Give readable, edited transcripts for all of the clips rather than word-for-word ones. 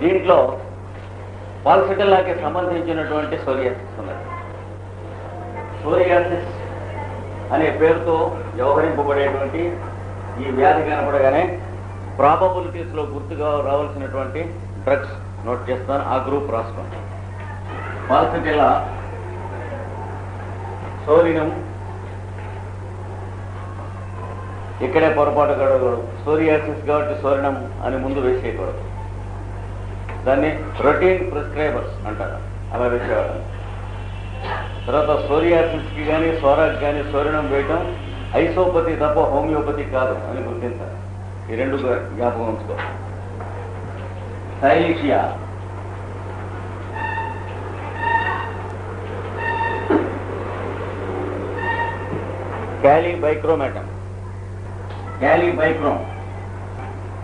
దీంట్లో పాల్సిటిల్లాకి సంబంధించినటువంటి సోరియాసిస్ ఉన్నది. సోరియాసిస్ అనే పేరుతో వ్యవహరింపబడేటువంటి ఈ వ్యాధి కనపడగానే ప్రాబబిలిటీస్లో గుర్తుగా రావాల్సినటువంటి డ్రగ్స్ నోట్ చేస్తాను, ఆ గ్రూప్ రాసుకోండి. పాల్సిటిల్లా, సోరినం, ఇక్కడే పొరపాటు కడగకూడదు. సోరియాసిస్ కాబట్టి సోరినం అని ముందు వేసేయకూడదు. దాన్ని రొటీన్ ప్రిస్క్రైబర్స్ అంటారు, అలా వేసేవాడు. తర్వాత సోరియాసిస్కి కానీ సోరాకి కానీ సోరినం వేయటం ఐసోపతి తప్ప హోమియోపతి కాదు అని గుర్తించాలి. ఈ రెండు జ్ఞాపకం ఉంచుకో. Silicea, క్యాలిబైక్రోమాటం, క్యాలిబైక్రోమ్,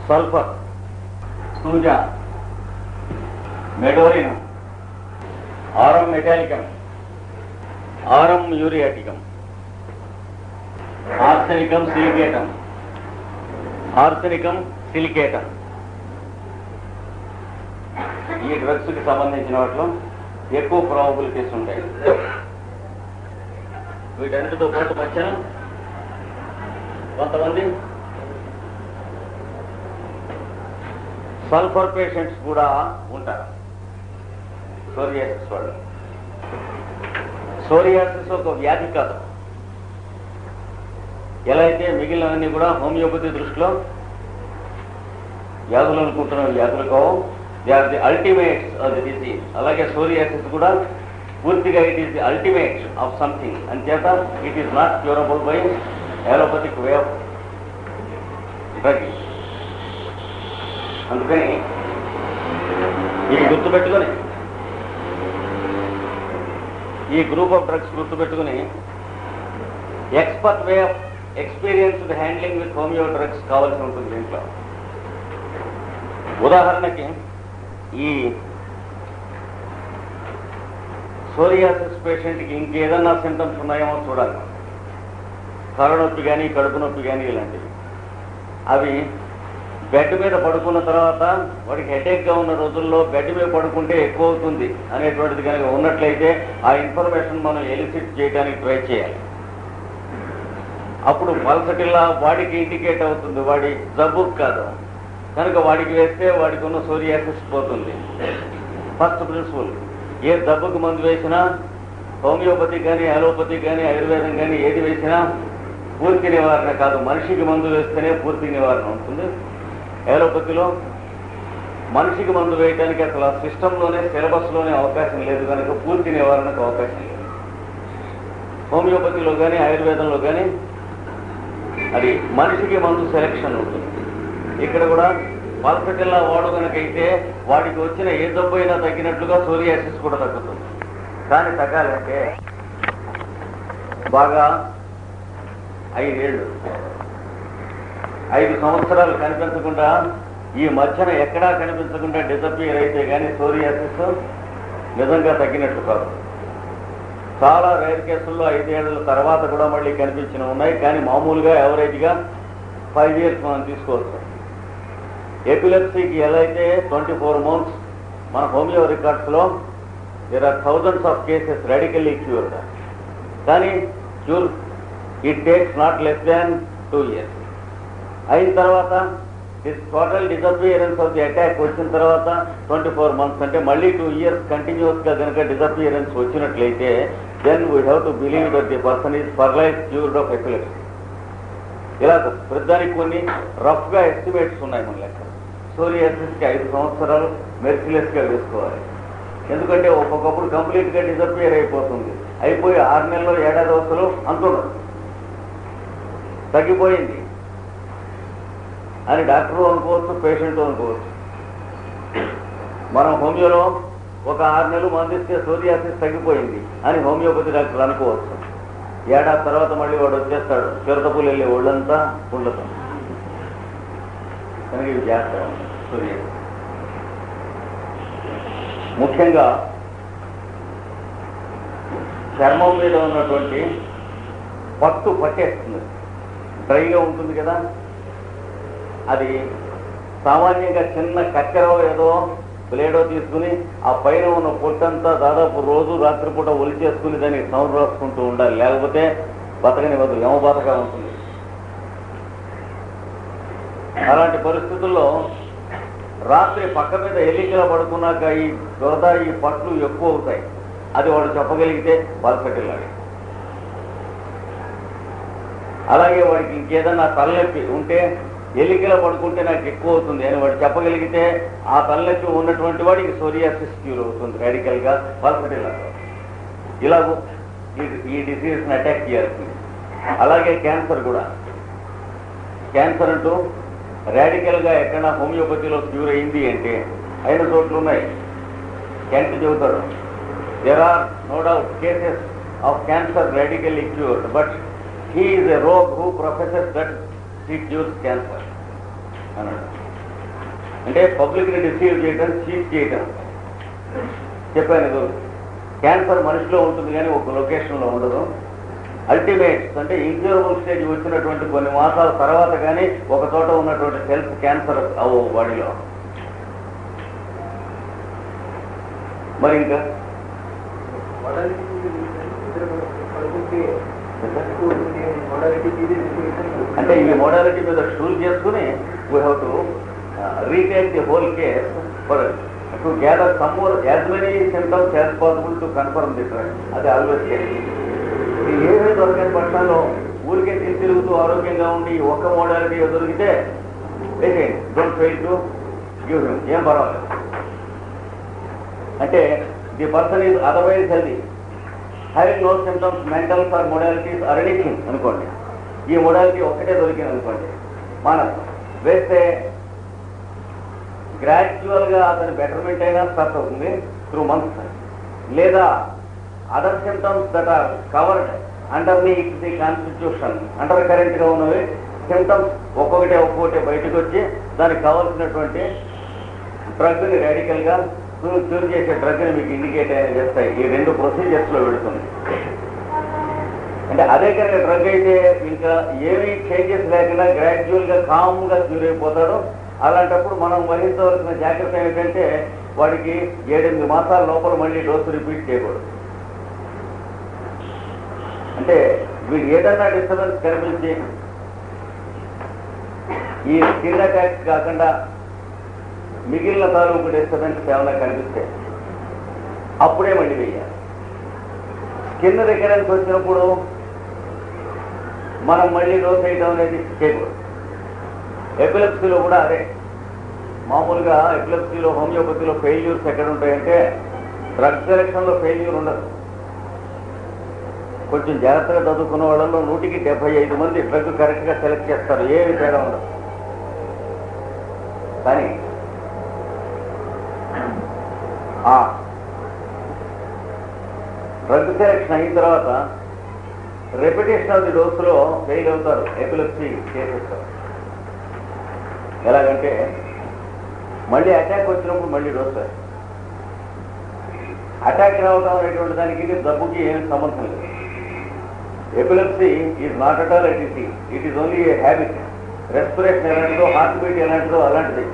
sulphur, Suja, medorrhinum, ఆరం మెటాలికం, ఆరం యూరియాటికం, ఆర్సెనికం సిలికేటం, ఆర్సెనికం సిలికేటం. ఈ డ్రగ్స్కి సంబంధించిన వాటిలో ఎక్కువ ప్రాబబిలిటీస్ ఉంటాయి. వీటన్నిటితో పాటు మధ్యన కొంతమంది సల్ఫర్ పేషెంట్స్ కూడా ఉంటారు సోరియాసిస్ వాళ్ళు. సోరియాసిస్ ఒక వ్యాధి కాదు. ఎలా అయితే మిగిలినవన్నీ కూడా హోమియోపతి దృష్టిలో వ్యాధులు అనుకుంటున్న వ్యాధులు కావు, they are the ultimates of the disease. అలాగే సోరియాసిస్ కూడా పూర్తిగా it is the ultimate of something. అంచేత it is not curable by allopathic way of drugging. అందుకని ఇది గుర్తుపెట్టుకొని, ఈ గ్రూప్ ఆఫ్ డ్రగ్స్ గుర్తుపెట్టుకుని expert way of experienced handling with homeo drugs కావాల్సి ఉంటుంది దీంట్లో. ఉదాహరణకి ఈ సోరియాసిస్ పేషెంట్కి ఇంకేదన్నా సింటమ్స్ ఉన్నాయేమో చూడాలి. తలనొప్పి కానీ కడుపు నొప్పి కానీ ఇలాంటివి. అవి బెడ్ మీద పడుకున్న తర్వాత వాడికి హెడేక్గా ఉన్న రోజుల్లో బెడ్ మీద పడుకుంటే ఎక్కువ అవుతుంది అనేటువంటిది కనుక ఉన్నట్లయితే ఆ ఇన్ఫర్మేషన్ మనం ఎలిసిట్ చేయడానికి ట్రై చేయాలి. అప్పుడు పాల్సిటిల్లా వాడికి ఇండికేట్ అవుతుంది, వాడి జబ్బుకు కాదు కనుక వాడికి వేస్తే వాడికి ఉన్న సోరియాసిస్ పోతుంది. ఫస్ట్ ప్రిన్సిపల్, ఏ జబ్బుకు మందు వేసినా హోమియోపతి కానీ అలోపతి కానీ ఆయుర్వేదం కానీ ఏది వేసినా పూర్తి నివారణ కాదు. మనిషికి మందు వేస్తేనే పూర్తి నివారణ ఉంటుంది. అలోపతిలో మనిషికి మందు వేయడానికి అసలు ఆ సిస్టంలోనే సిలబస్లోనే అవకాశం లేదు కనుక పూర్తి నివారణకు అవకాశం లేదు. హోమియోపతిలో కానీ ఆయుర్వేదంలో కానీ అది మనిషికి మందు సెలక్షన్ ఉంటుంది. ఇక్కడ కూడా పాల్సిటిల్లా వాడు కనుకైతే వాడికి వచ్చిన ఏ జబ్బు అయినా తగ్గినట్లుగా సోరియాసిస్ కూడా తగ్గుతుంది. కానీ తగ్గాలంటే బాగా 5 సంవత్సరాలు కనిపించకుండా, ఈ మధ్యన ఎక్కడా కనిపించకుండా డిసపియర్ అయితే కానీ సోరియాసిస్ నిజంగా తగ్గినట్లు కాదు. చాలా రేర్ కేసుల్లో 5 ఏళ్ల తర్వాత కూడా మళ్ళీ కనిపించినవి ఉన్నాయి. కానీ మామూలుగా యావరేజ్గా 5 years మనం తీసుకోవచ్చు. ఎపిలెప్సీకి ఎలా అయితే 24 months మన హోమియో రికార్డ్స్లో there are thousands of cases radically cured. కానీ cure it takes not less than 2 years. అయిన తర్వాత total disappearance of the attack వచ్చిన తర్వాత 24 months అంటే మళ్ళీ 2 years కంటిన్యూస్గా కనుక డిసపియరెన్స్ వచ్చినట్లయితే then we have to believe that the person is for life cured of epilepsy. ఇలా ప్రతిదానికి కొన్ని రఫ్గా ఎస్టిమేట్స్ ఉన్నాయి మన లెక్క. సోరియాసిస్కి 5 సంవత్సరాలు మెర్సిలెస్గా వేసుకోవాలి. ఎందుకంటే ఒక్కొక్కప్పుడు కంప్లీట్గా డిసపియర్ అయిపోతుంది. అయిపోయి 6 నెలల్లో 7 ఏడాది అంటున్నారు తగ్గిపోయింది అని డాక్టరు అనుకోవచ్చు, పేషెంట్ అనుకోవచ్చు. మనం హోమియోలో ఒక 6 నెలలు మందిస్తే సోరియాసిస్ తగ్గిపోయింది అని హోమియోపతి డాక్టర్ అనుకోవచ్చు. 7 ఏడాది తర్వాత మళ్ళీ వాడు వచ్చేస్తాడు, చిరతపులు వెళ్ళే ఒళ్ళంతా పుండ్లతో. కనుక ఇవి చేస్తాం. సోరియాసిస్ ముఖ్యంగా చర్మం మీద ఉన్నటువంటి పట్టు పట్టేస్తుంది, డ్రైగా ఉంటుంది కదా. అది సామాన్యంగా చిన్న కక్కెర ఏదో ప్లేడో తీసుకుని ఆ పైన ఉన్న పొట్టంతా దాదాపు రోజు రాత్రిపూట ఒలిచేసుకుని దానికి సౌండ్ రాసుకుంటూ ఉండాలి, లేకపోతే బతకనివ్వదు, యమబాధగా ఉంటుంది. అలాంటి పరిస్థితుల్లో రాత్రి పక్క మీద ఎలికల పడుకున్నాక ఈ దురద ఈ పట్లు ఎక్కువ అవుతాయి. అది వాడు చెప్పగలిగితే బాల్సెటిల్లాడి. అలాగే వాడికి ఇంకేదన్నా తలనొప్పి ఉంటే ఎలికల పడుకుంటే నాకు ఎక్కువ అవుతుంది అని వాడు చెప్పగలిగితే ఆ తలనొప్పి ఉన్నటువంటి వాడికి సోరియాసిస్ క్యూర్ అవుతుంది రాడికల్గా బాల్సెటిల్లాగా. ఇలాగూ ఈ డిసీజ్ని అటాక్ చేయాల్సింది. అలాగే క్యాన్సర్ కూడా. క్యాన్సర్ అంటూ రాడికల్గా ఎక్కడైనా హోమియోపతిలో క్యూర్ అయింది అంటే అయిన చోట్లు ఉన్నాయి. కెంట్ చెబుతాడు, there are no doubt cases of cancer radically cured, but he is a rogue who professes that he cures cancer అన్నాడు. అంటే పబ్లిక్ని డిసీవ్ చేయటం, చీట్ చేయటం. చెప్పాను ఇది, క్యాన్సర్ మనిషిలో ఉంటుంది కానీ ఒక లొకేషన్లో ఉండదు. అల్టిమేట్స్ అంటే ఇంక్యూరబుల్ స్టేజ్ వచ్చినటువంటి కొన్ని మాసాల తర్వాత కానీ ఒక చోట ఉన్నటువంటి సెల్స్ క్యాన్సర్ అవు బాడీలో. మరి ఇంకా అంటే ఈ మోడాలిటీ మీద షూల్ చేసుకుని we have to retake the whole case for to gather some more as many symptoms as possible to confirm the drug. అది ఆల్వేస్ కేస్. ఏమీ దొరకని పక్షంలో ఊరికే తిరుగుతూ ఆరోగ్యంగా ఉండి ఒక్క మోడాలిటీ దొరికితే don't fail to give him, ఏం పర్వాలేదు. అంటే the person is otherwise healthy, having no symptoms, mentals or modalities or anything అనుకోండి. ఈ మోడాలిటీ ఒక్కటే దొరికింది అనుకోండి, మనం వేస్తే గ్రాడ్యువల్గా అతని బెటర్మెంట్ అయినా స్టార్ట్ అవుతుంది త్రూ మంత్స్. లేదా other symptoms that are covered under the constitution, under కరెంట్గా ఉన్నవి సిమ్టమ్స్ ఒక్కొక్కటే బయటకు వచ్చి దానికి కావాల్సినటువంటి డ్రగ్ని రాడికల్గా క్యూర్ చేసే డ్రగ్ని మీకు ఇండికేట్ అయినా చేస్తాయి. ఈ రెండు ప్రొసీజర్స్లో వెళుతుంది. అంటే అదే కనుక డ్రగ్ అయితే ఇంకా ఏమీ చేంజెస్ లేకుండా గ్రాడ్యువల్గా కామ్గా క్యూర్ అయిపోతాడు. అలాంటప్పుడు మనం వహించవలసిన జాగ్రత్త ఏమిటంటే వాడికి 7-8 మాసాల లోపల మళ్ళీ డోసు రిపీట్ చేయకూడదు. అంటే వీడు ఏదన్నా డిస్టర్బెన్స్ కనిపించి ఈ స్కిన్ అటాక్ కాకుండా మిగిలిన తాలూకు డిస్టర్బెన్స్ ఏమైనా కనిపిస్తే అప్పుడే మళ్ళీ వేయాలి. స్కిన్ రికరెన్స్ వచ్చినప్పుడు మనం మళ్ళీ డోస్ వేయడం అనేది చేయకూడదు. ఎపిలెప్సీలో కూడా అదే. మామూలుగా ఎపిలెప్సీలో హోమియోపతిలో ఫెయిల్యూర్స్ ఎక్కడ ఉంటాయంటే డ్రగ్ సెలెక్షన్లో ఫెయిల్యూర్ ఉండదు. కొంచెం జాగ్రత్తగా చదువుకున్న వాళ్ళలో 100కి 75 మంది డ్రగ్ కరెక్ట్గా సెలెక్ట్ చేస్తారు, ఏమి తేడా ఉండదు. కానీ ఆ డ్రగ్ సెలెక్షన్ అయిన తర్వాత రెపిటేషన్ ఆఫ్ ది డోస్లో ఫెయిల్ అవుతారు ఎపిలెప్సీ కేసెస్. ఎలాగంటే మళ్ళీ అటాక్ వచ్చినప్పుడు మళ్ళీ డోస్. అటాక్ రావడం అనేటువంటి దానికి జబ్బుకి ఏం సంబంధం లేదు. Epilepsy is not at all a disease, it is only a habit. Respiration ఎలాంటిదో, హార్ట్ బీట్ ఎలాంటిదో అలాంటిది.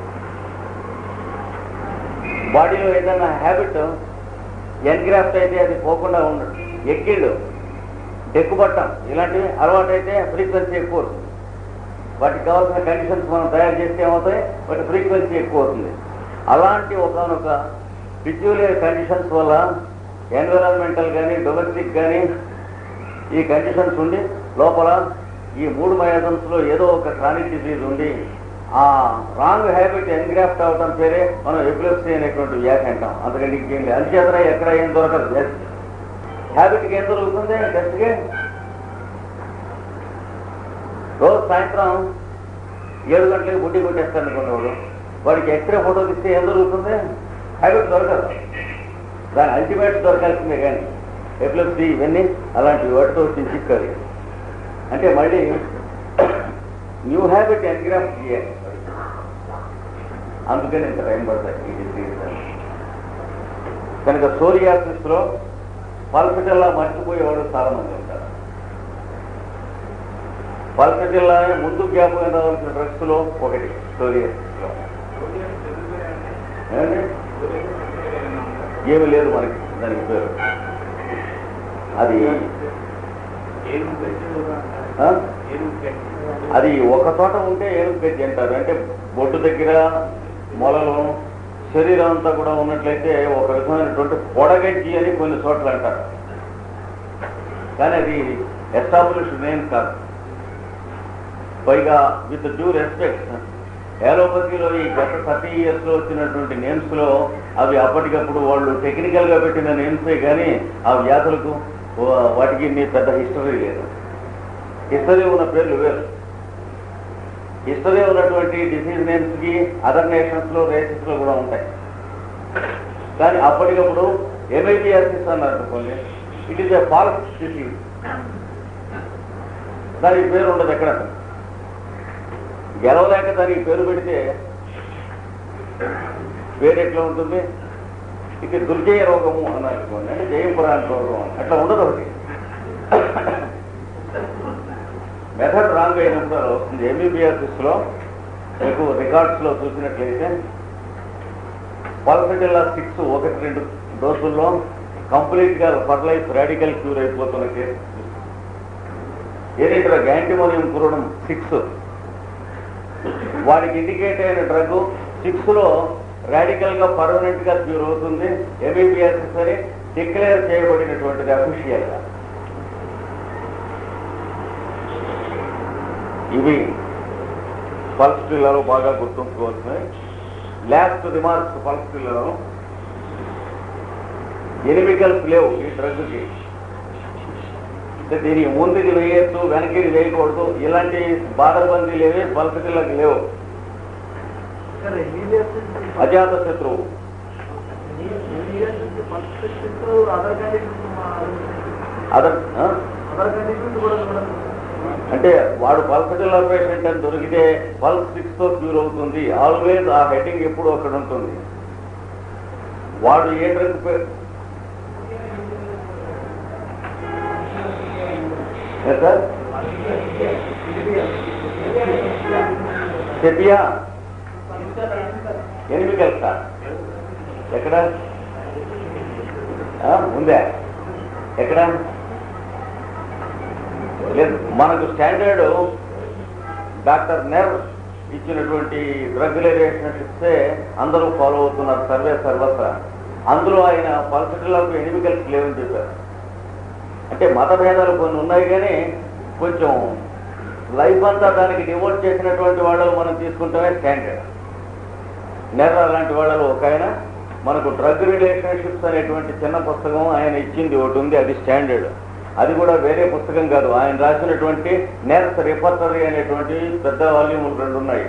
బాడీలో ఏదైనా హ్యాబిట్ ఎన్గ్రాఫ్ట్ అయితే అది పోకుండా ఉండదు. ఎక్కిళ్ళు, డెక్కుబట్టం ఇలాంటివి అలవాటు అయితే ఫ్రీక్వెన్సీ ఎక్కువ అవుతుంది. వాటికి కావాల్సిన కండిషన్స్ మనం తయారు చేస్తే ఏమవుతాయి, వాటి ఫ్రీక్వెన్సీ ఎక్కువ అవుతుంది. అలాంటి ఒకనొక పిక్యులర్ కండిషన్స్ వల్ల ఎన్విరాన్మెంటల్ కానీ డొమెస్టిక్ కానీ ఈ కండిషన్స్ ఉండి లోపల ఈ 3 మయాజమ్స్లో ఏదో ఒక క్రానిక్ డిసీజ్ ఉండి ఆ రాంగ్ హ్యాబిట్ ఎన్గ్రాఫ్ట్ అవటం పేరే మనం ఎపిలెప్సీ అనేటువంటి వ్యాధి అంటాం. అందుకని ఇంకేం లేదు. అంచేతన ఎక్కడ ఏం దొరకదు. హ్యాబిట్కి ఏం దొరుకుతుంది టెస్ట్కి? రోజు సాయంత్రం 7 గంటలకి బుడ్డి కొట్టేస్తాను అనుకున్నవాడు వాడికి ఎక్స్రే ఫోటో తీస్తే ఏం దొరుకుతుంది? హ్యాబిట్ దొరకదు. దాని అల్టిమేట్స్ దొరకాల్సిందే. కానీ ఎపిలెప్సీ ఇవన్నీ అలాంటివి వాటితో చిక్కాలి. అంటే మళ్ళీ న్యూ హ్యాబిట్ ఎన్గ్రాఫ్ట్ చేయాలి. అందుకని ఇంత టైం పడతాయి ఈ డిసీజ్. కనుక సోరియాసిస్లో పల్పిటల్లా మర్చిపోయేవాడు చాలా మంది ఉంటారు. పల్పిటల్లానే ముందు జ్ఞాపకం రావాల్సిన డ్రగ్స్లో ఒకటి సోరియాసిస్లో. ఏమి లేదు మనకి దానికి పేరు. అది అది ఒక చోట ఉంటే ఏనుగు గజ్జి అంటారు. అంటే బొడ్డు దగ్గర మొలలు శరీరం అంతా కూడా ఉన్నట్లయితే ఒక విధమైనటువంటి పొడగజ్జి అని కొన్ని చోట్ల అంటారు. కానీ అది ఎస్టాబ్లిష్డ్ నేమ్ కాదు. పైగా విత్ డ్యూ రెస్పెక్ట్ ఏలోపతిలో ఈ గత 30 years వచ్చినటువంటి నేమ్స్ లో అవి అప్పటికప్పుడు వాళ్ళు టెక్నికల్ గా పెట్టిన నేమ్సే కానీ ఆ వ్యాధులకు వాటికి పెద్ద హిస్టరీ లేదు. హిస్టరీ ఉన్న పేర్లు వేరు. హిస్టరీ ఉన్నటువంటి డిసీజ్ నేమ్స్ కి అదర్ నేషన్స్ లో రేసెస్ లో కూడా ఉంటాయి. కానీ అప్పటికప్పుడు ఎంఐబిఆర్సిస్ అన్నారు కొన్ని. It is a falls disease. దానికి పేరు ఉండదు ఎక్కడ. గెలవలేక దానికి పేరు పెడితే పేరు ఎట్లా ఉంటుంది? ఇది దుర్జయ రోగము అన్నారు అనుకోండి, అంటే జయంపురాణ రోగం అట్లా ఉండదు. ఒకటి మెథడ్ రాంగ్ అయినప్పుడు వస్తుంది. ఎంబీబీఎస్ లో మీకు రికార్డ్స్ లో చూసినట్లయితే పల్సటిల్లా 6 1-2 డోసుల్లో కంప్లీట్ గా ఫర్ లైఫ్ రాడికల్ క్యూర్ అయిపోతున్న కేసు. ఏదైతే యాంటీమోనియం కురడం 6 వాడికి ఇండికేట్ అయిన డ్రగ్ 6 లో రాడికల్ గా పర్మనెంట్ గా క్యూర్ అవుతుంది. ఎంబీబీఎస్ అని డిక్లేర్ చేయబడినటువంటిది అఫీషియల్ గా. ఇవి పల్స్ పిల్లలు బాగా గుర్తుంచుకోవాల్సినవి. లాస్ట్ రిమార్క్స్ పల్స్ పిల్లలు ఎనిమికల్స్ లేవు ఈ డ్రగ్కి. దీనికి ముందుది వేయచ్చు, వెనక్కి వేయకూడదు, ఇలాంటి బాధబందీ లేవి పల్స్ పిల్లకి లేవు. అజాత శత్రువు అంటే వాడు పల్సటిల్లా పేషెంట్ అని దొరికితే పల్స్ 6 తో క్యూర్ అవుతుంది. ఆల్వేజ్ ఆ హెడ్డింగ్ ఎప్పుడు అక్కడ ఉంటుంది. వాడు ఏ drug sir sepia inimical sir ఎక్కడ ఉందా? ఎక్కడ లేదు. మనకు స్టాండర్డ్ డాక్టర్ నెర్ ఇచ్చినటువంటి రెగ్యులేషన్స్ ఇస్తే అందరూ ఫాలో అవుతున్నారు సర్వత్రా. అందులో ఆయన పల్సటిల్లాకు ఎనిమికల్స్ లేవని చెప్పారు. అంటే మత భేదాలు కొన్ని ఉన్నాయి, కానీ కొంచెం లైఫ్ అంతా దానికి డివోట్ చేసినటువంటి వాళ్ళు మనం తీసుకుంటామే స్టాండర్డ్. నెర్ అలాంటి వాళ్ళలో ఒక ఆయన మనకు డ్రగ్ రిలేషన్షిప్స్ అనేటువంటి చిన్న పుస్తకం ఆయన ఇచ్చింది ఒకటి ఉంది, అది స్టాండర్డ్. అది కూడా వేరే పుస్తకం కాదు, ఆయన రాసినటువంటి నెర్స్ రిపర్టరీ అనేటువంటి పెద్ద వాల్యూములు 2 ఉన్నాయి.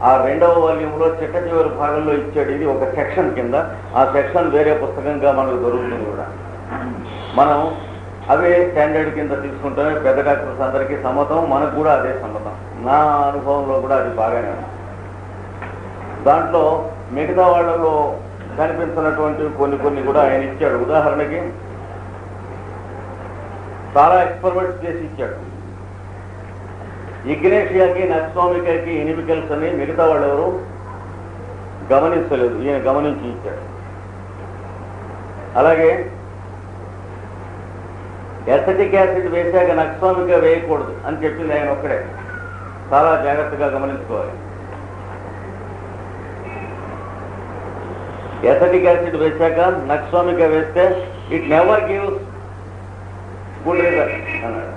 ఆ 2వ వాల్యూమ్లో చిట్ట చివరి భాగంలో ఇచ్చాడు. ఇది ఒక సెక్షన్ కింద. ఆ సెక్షన్ వేరే పుస్తకంగా మనకు దొరుకుతుంది కూడా. మనం అవే స్టాండర్డ్ కింద తీసుకుంటామే. పెద్ద డాక్టర్స్ అందరికీ సమ్మతం, మనకు కూడా అదే సమ్మతం. నా అనుభవంలో కూడా అది బాగానే ఉంది. దాంట్లో మిగతా వాళ్ళలో కనిపించినటువంటి కొన్ని కూడా ఆయన ఇచ్చాడు. ఉదాహరణకి చాలా ఎక్స్పెరిమెంట్స్ చేసి ఇచ్చాడు. ఇగ్నేషియాకి నక్సోమికాకి ఎనిమికల్స్ అని మిగతా వాళ్ళు ఎవరు గమనించలేదు, ఈయన గమనించి ఇచ్చాడు. అలాగే ఎసటిక్ యాసిడ్ వేసాక నక్సోమికా వేయకూడదు అని చెప్పింది ఆయన ఒక్కడే. చాలా జాగ్రత్తగా గమనించుకోవాలి. ఎసటిక్ యాసిడ్ వేసాక నక్సోమికా వేస్తే it never gives good result అన్నాడు.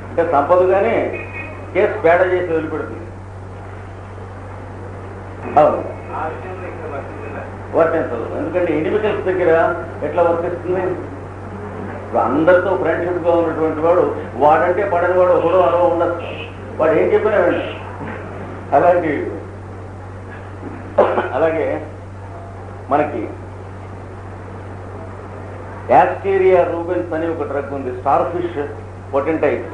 అంటే సంపద కానీ కేసు పేడ చేసి వదిలిపెడుతుంది. అవును, వర్తించదు. ఎందుకంటే ఎనిమికల్స్ దగ్గర ఎట్లా వర్తిస్తుంది? ఇప్పుడు అందరితో ఫ్రెండ్షిప్ గా ఉన్నటువంటి వాడు వాడంటే పడని వాడు ఒకడో అలా ఉండదు. వాడు ఏం చెప్పినా వెండి. అలాగే మనకి యాస్టీరియా రూబెన్స్ అని ఒక డ్రగ్ ఉంది, స్టార్ ఫిష్ పొటెంటైట్.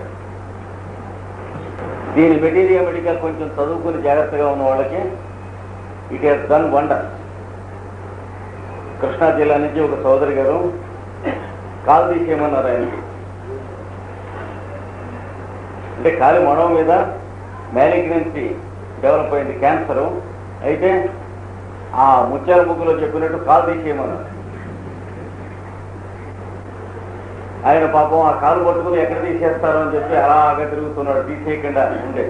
దీని మెటీరియల్ కొంచెం చదువుకుని జాగ్రత్తగా ఉన్న వాళ్ళకి it has done wonder. Krishna జిల్లా నుంచి ఒక సోదరి గారు కాలు తీసేయమన్నారు ఆయనకి. అంటే కాలి మడవ మీద మ్యాలిగ్నెన్సీ డెవలప్ అయింది, క్యాన్సరు. అయితే ఆ ముత్యాల ముగ్గులో చెప్పినట్టు కాలు తీసేయమన్నారు. ఆయన పాపం ఆ కాలు పట్టుకుని ఎక్కడ తీసేస్తారో అని చెప్పి అలాగా తిరుగుతున్నాడు. తీసేయకుండా ఉండే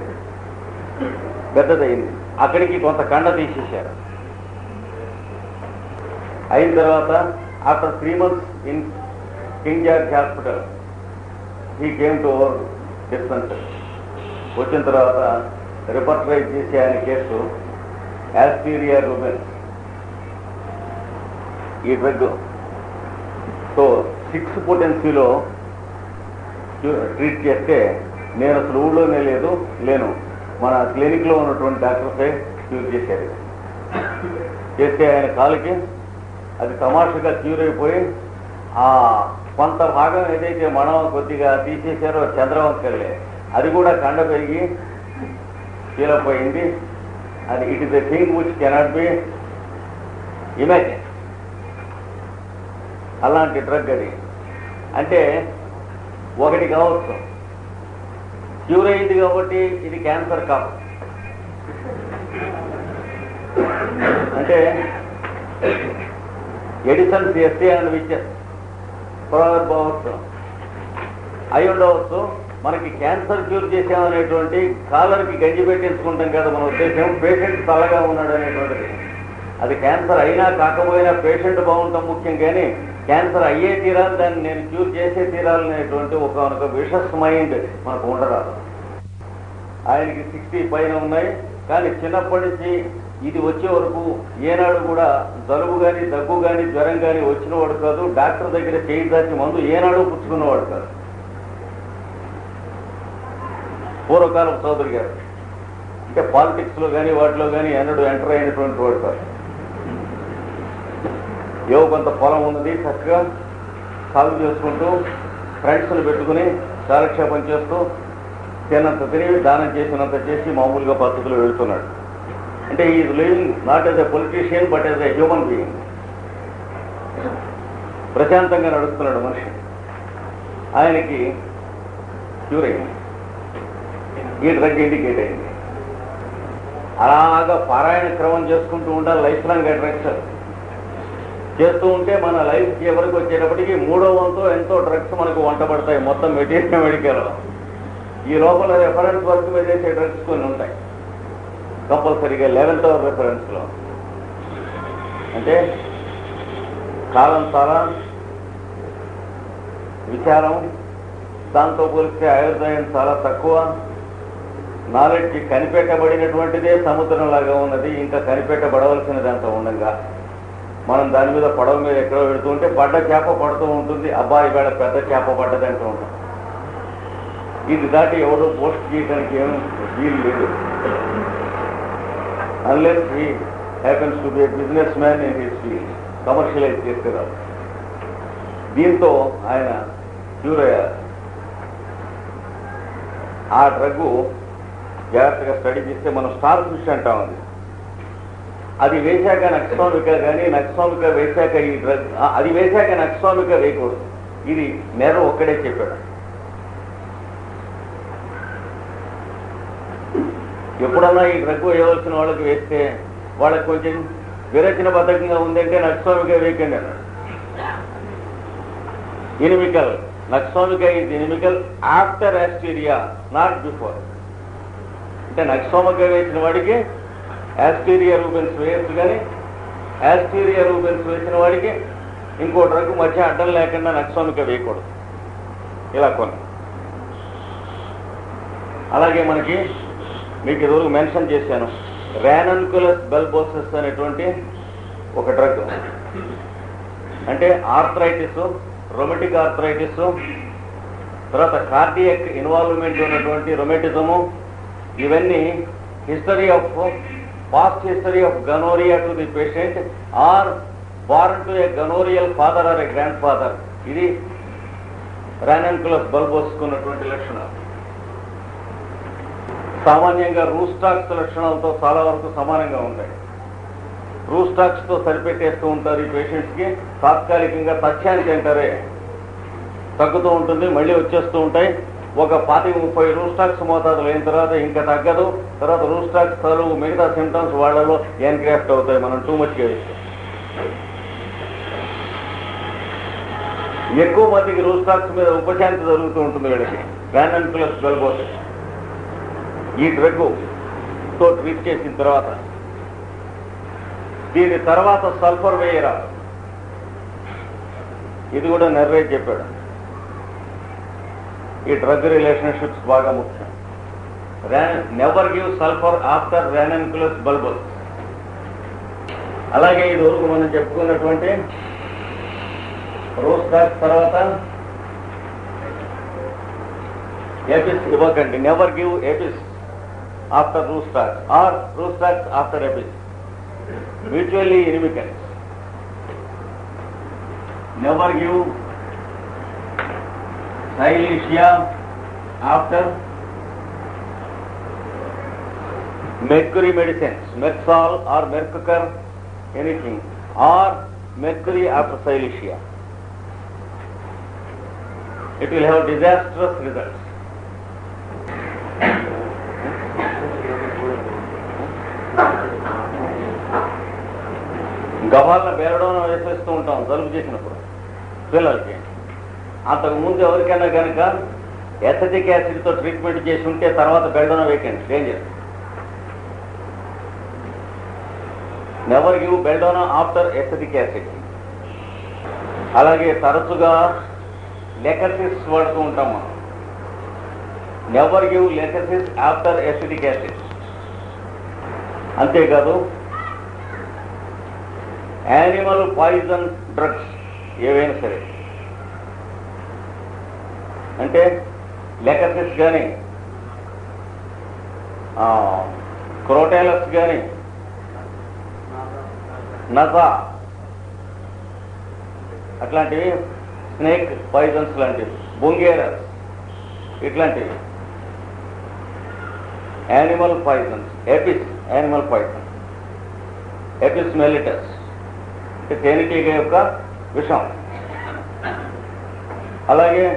పెద్దదయింది. అక్కడికి కొంత కండ తీసేశారు. అయిన తర్వాత after 3 months in king George hospital he came to our dispensary. వచ్చిన తర్వాత రిపర్టరైజ్ చేసే ఆయన కేసు యాస్టీరియా రూబెన్స్ ఈ డ్రగ్. సో 6 potencyలో ట్రీట్ చేస్తే నేను అసలు ఊళ్ళోనే లేను మన క్లినిక్లో ఉన్నటువంటి డాక్టర్సే క్యూర్ చేశారు. చేస్తే ఆయన కాలుకి అది తమాషగా క్యూర్ అయిపోయి ఆ కొంత భాగం ఏదైతే మనం కొద్దిగా తీసేశారో చంద్రవంకర్లే అది కూడా కండ పెరిగి చీలపోయింది. అది it is a thing which cannot be imagine. అలాంటి డ్రగ్ అది. అంటే ఒకటి కావచ్చు, క్యూర్ అయింది కాబట్టి ఇది క్యాన్సర్ కాదు. అంటే ఎడిసన్స్ ఎస్ఏ అని విచ్చేది పోవచ్చు, అయి ఉండవచ్చు. మనకి క్యాన్సర్ క్యూర్ చేసామనేటువంటి కాలర్కి గంజి పెట్టించుకుంటాం కదా మన ఉద్దేశం. పేషెంట్ చల్లగా ఉన్నాడు అనేటువంటిది. అది క్యాన్సర్ అయినా కాకపోయినా పేషెంట్ బాగుంటాం ముఖ్యం. కానీ క్యాన్సర్ అయ్యే తీరాలి, దాన్ని నేను క్యూర్ చేసే తీరాలనేటువంటి ఒక విషస్ మైండ్ మనకు ఉండరాదు. ఆయనకి 60 పైన ఉన్నాయి. కానీ చిన్నప్పటి నుంచి ఇది వచ్చే వరకు ఏనాడు కూడా జలుబు కానీ దగ్గు కానీ జ్వరం కానీ వచ్చినవాడు కాదు. డాక్టర్ దగ్గర చేయి దాచి మందు ఏనాడు పుచ్చుకున్నవాడు కాదు. పూర్వకాలం చౌదరి గారు అంటే పాలిటిక్స్లో కానీ వాటిలో కానీ ఎన్నడూ ఎంటర్ అయినటువంటి వాడు కాదు. ఏవో కొంత పొలం ఉన్నది, చక్కగా సాగు చేసుకుంటూ ఫ్రెండ్స్ని పెట్టుకుని కాలక్షేపం చేస్తూ తిన్నంత తిని దానం చేసినంత చేసి మామూలుగా పద్ధతిలో వెళ్తున్నాడు. అంటే is living not as a politician but as a human being. ప్రశాంతంగా నడుస్తున్నాడు మనిషి. ఆయనకి క్యూర్ అయింది, ఈ డ్రగ్ ఇండికేట్ అయింది. అలాగా పారాయణ క్రమం చేసుకుంటూ ఉండాలి. లైఫ్ లాంగ్ డ్రగ్స్ చేస్తూ ఉంటే మన లైఫ్ చివరికి వచ్చేటప్పటికి 3వ వంతు ఎంతో డ్రగ్స్ మనకు వంట పడతాయి మొత్తం మెడికల్లో. ఈ లోపల రెఫరెన్స్ వర్క్ మీద చేసే డ్రగ్స్ కొన్ని ఉంటాయి కంపల్సరీగా 11వ రెఫరెన్స్లో. అంటే కాలం చాలా విచారం, దాంతో పోలిస్తే ఆయుర్దాయం చాలా తక్కువ. నాలెడ్జ్ కనిపెట్టబడినటువంటిదే సముద్రంలాగా ఉన్నది, ఇంకా కనిపెట్టబడవలసినది అంత ఉండగా మనం దాని మీద పడవ మీద ఎక్కడో పెడుతూ ఉంటే పడ్డ చేప పడుతూ ఉంటుంది. అబ్బాయి వేళ పెద్ద చేప పడ్డది అంటూ ఉంటాం. ఇది దాటి ఎవరు పోస్ట్ చేయడానికి ఏమీ వీలు లేదు. Unless he happens to be a businessman in his field, commercialise చేసేవారు. దీంతో ఆయన క్యూర్ అయ్యారు. ఆ డ్రగ్గు జాగ్రత్తగా స్టడీ చేస్తే మనం స్టార్ ఫిష్ అంటాం. అది వేశాక నక్సోమిక కానీ నక్సోమిక వేశాక ఈ డ్రగ్, అది వేశాక నక్సోమిక వేయకూడదు. ఇది నెర ఒక్కడే చెప్పాడు. ఎప్పుడన్నా ఈ డ్రగ్ వేయవలసిన వాళ్ళకి వేస్తే వాళ్ళకి కొంచెం విరచన బద్ధకంగా ఉందంటే నక్సోమిక వేయకండి అన్నాడు. Inimical nux vomica is inimical after asterias, not before. అంటే నక్సోమిక వేసిన వాడికి యాస్టీరియా రూబెన్స్ వేయచ్చు, కానీ యాస్టీరియా రూబెన్స్ వేసిన వాడికి ఇంకో డ్రగ్ మధ్య అడ్డం లేకుండా నక్సోమిక వేయకూడదు. ఇలా కొన్ని. అలాగే మనకి మీకు ఎదురు మెన్షన్ చేశాను, రానన్కులస్ బల్బోసస్ అనేటువంటి ఒక డ్రగ్. అంటే ఆర్థరైటిస్, రొమటిక్ ఆర్థరైటిస్, తర్వాత కార్డియక్ ఇన్వాల్వ్మెంట్ ఉన్నటువంటి రొమాటిజము, ఇవన్నీ history of past history of gonorrhea to the patient or born to a gonorrheal father or a grandfather. ఇది రానన్కులస్ బల్బోస్ ఉన్నటువంటి లక్షణాలు. సామాన్యంగా రూస్టాక్స్ లక్షణాలతో చాలా వరకు సమానంగా ఉంటాయి. రూస్టాక్స్తో సరిపెట్టేస్తూ ఉంటారు ఈ పేషెంట్స్కి. తాత్కాలికంగా తథ్యానికి అంటారే తగ్గుతూ ఉంటుంది, మళ్ళీ వచ్చేస్తూ ఉంటాయి. ఒక 25-30 రూస్టాక్స్ మోతాదులు అయిన తర్వాత ఇంకా తగ్గదు. తర్వాత రూస్టాక్స్ తరువు మిగతా సిమ్టమ్స్ వాళ్ళలో ఎన్క్రాఫ్ట్ అవుతాయి మనం టూ మచ్గా ఇస్తాం. ఎక్కువ మందికి రూస్టాక్స్ మీద ఉపశాంతి జరుగుతూ ఉంటుంది వీళ్ళకి. రానన్కులస్ బల్బోస్ ఈ డ్రగ్ తో ట్రీట్ చేసిన తర్వాత దీని తర్వాత సల్ఫర్ వేయరా, ఇది కూడా నెర్రేజ్ చెప్పాడు. ఈ డ్రగ్ రిలేషన్షిప్స్ బాగా ముఖ్యం. Never give sulphur after ranunculus bulbosus. అలాగే ఇదివరకు మనం చెప్పుకున్నటువంటి రూస్టాక్స్ తర్వాత ఎపిస్ ఇవ్వకండి. Never give apis after rhus tox or rhus tox after apis, mutually ఇన్వికెంట్స్. Never give silicea after mercury medicines, Mersol or Mercur, anything, or mercury after Silesia. It will have disastrous results. గవాళ్ళ బెరడోన వేసేస్తూ ఉంటాం జలుబు చేసినప్పుడు పిల్లలకి. అంతకుముందు ఎవరికైనా కనుక ఎసిటిక్ యాసిడ్తో ట్రీట్మెంట్ చేసి ఉంటే తర్వాత బెరడోన వేయకండి, danger. Never give belladonna after acetic acid. అలాగే తరచుగా లెకసిస్ వాడుతూ ఉంటాం మనం. Never give Lachesis after acetic acid. అంతేకాదు యానిమల్ పాయిజన్ డ్రగ్స్ ఏవైనా సరే, అంటే లెకసిస్ కానీ క్రోటేలస్ కానీ నజా అట్లాంటివి, స్నేక్ పాయిజన్స్ లాంటివి, బొంగేరస్ ఇట్లాంటివి animal poisons. Apis animal poison, Apis mellitus అంటే తేనెటీగ యొక్క విషం. అలాగే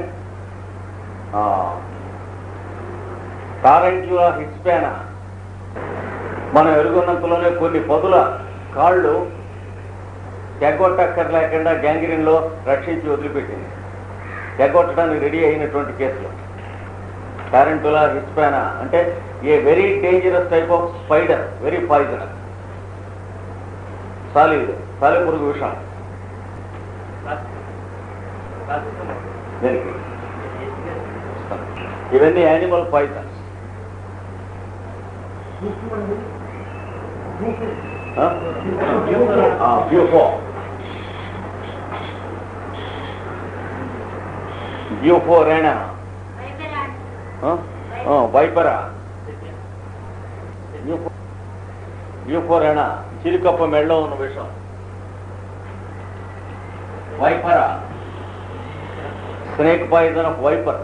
టారెంట్యులా హిస్పానా, మనం ఎరుగున్నంతలోనే కొన్ని పదుల కాళ్ళు తెగొట్టక్కర్ లేకుండా గ్యాంగ్రీన్లో రక్షించి వదిలిపెట్టింది. తెగొట్టడానికి రెడీ అయినటువంటి కేసులు. టారెంటులా హిస్పానా అంటే a very dangerous type of spider, very poisonous. సాలి పురుగు విషం. దీనికి ఇవన్నీ యానిమల్ పాయిజన్స్. బ్యూఫోరేనా, వైపరా, బ్యూఫోరేనా చిరుకప్ప మెడలో ఉన్న విషం. Vipera snake poison of viper.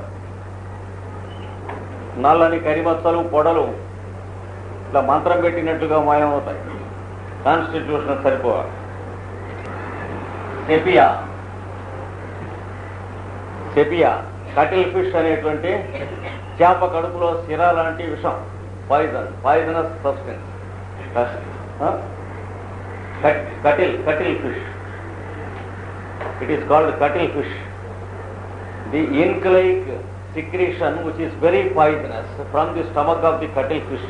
నల్లని కరిమచ్చలు, పొడలు ఇట్లా మంత్రం పెట్టినట్టుగా మాయమవుతాయి. కాన్స్టిట్యూషన్ సరిపోవాలి. సెపియా కటిల్ ఫిష్ అనేటువంటి చేప కడుపులో సిరా లాంటి విషం, poisonous substance. Cuttlefish, it is called cuttlefish. The ink-like secretion which is very poisonous from the stomach of the cuttlefish,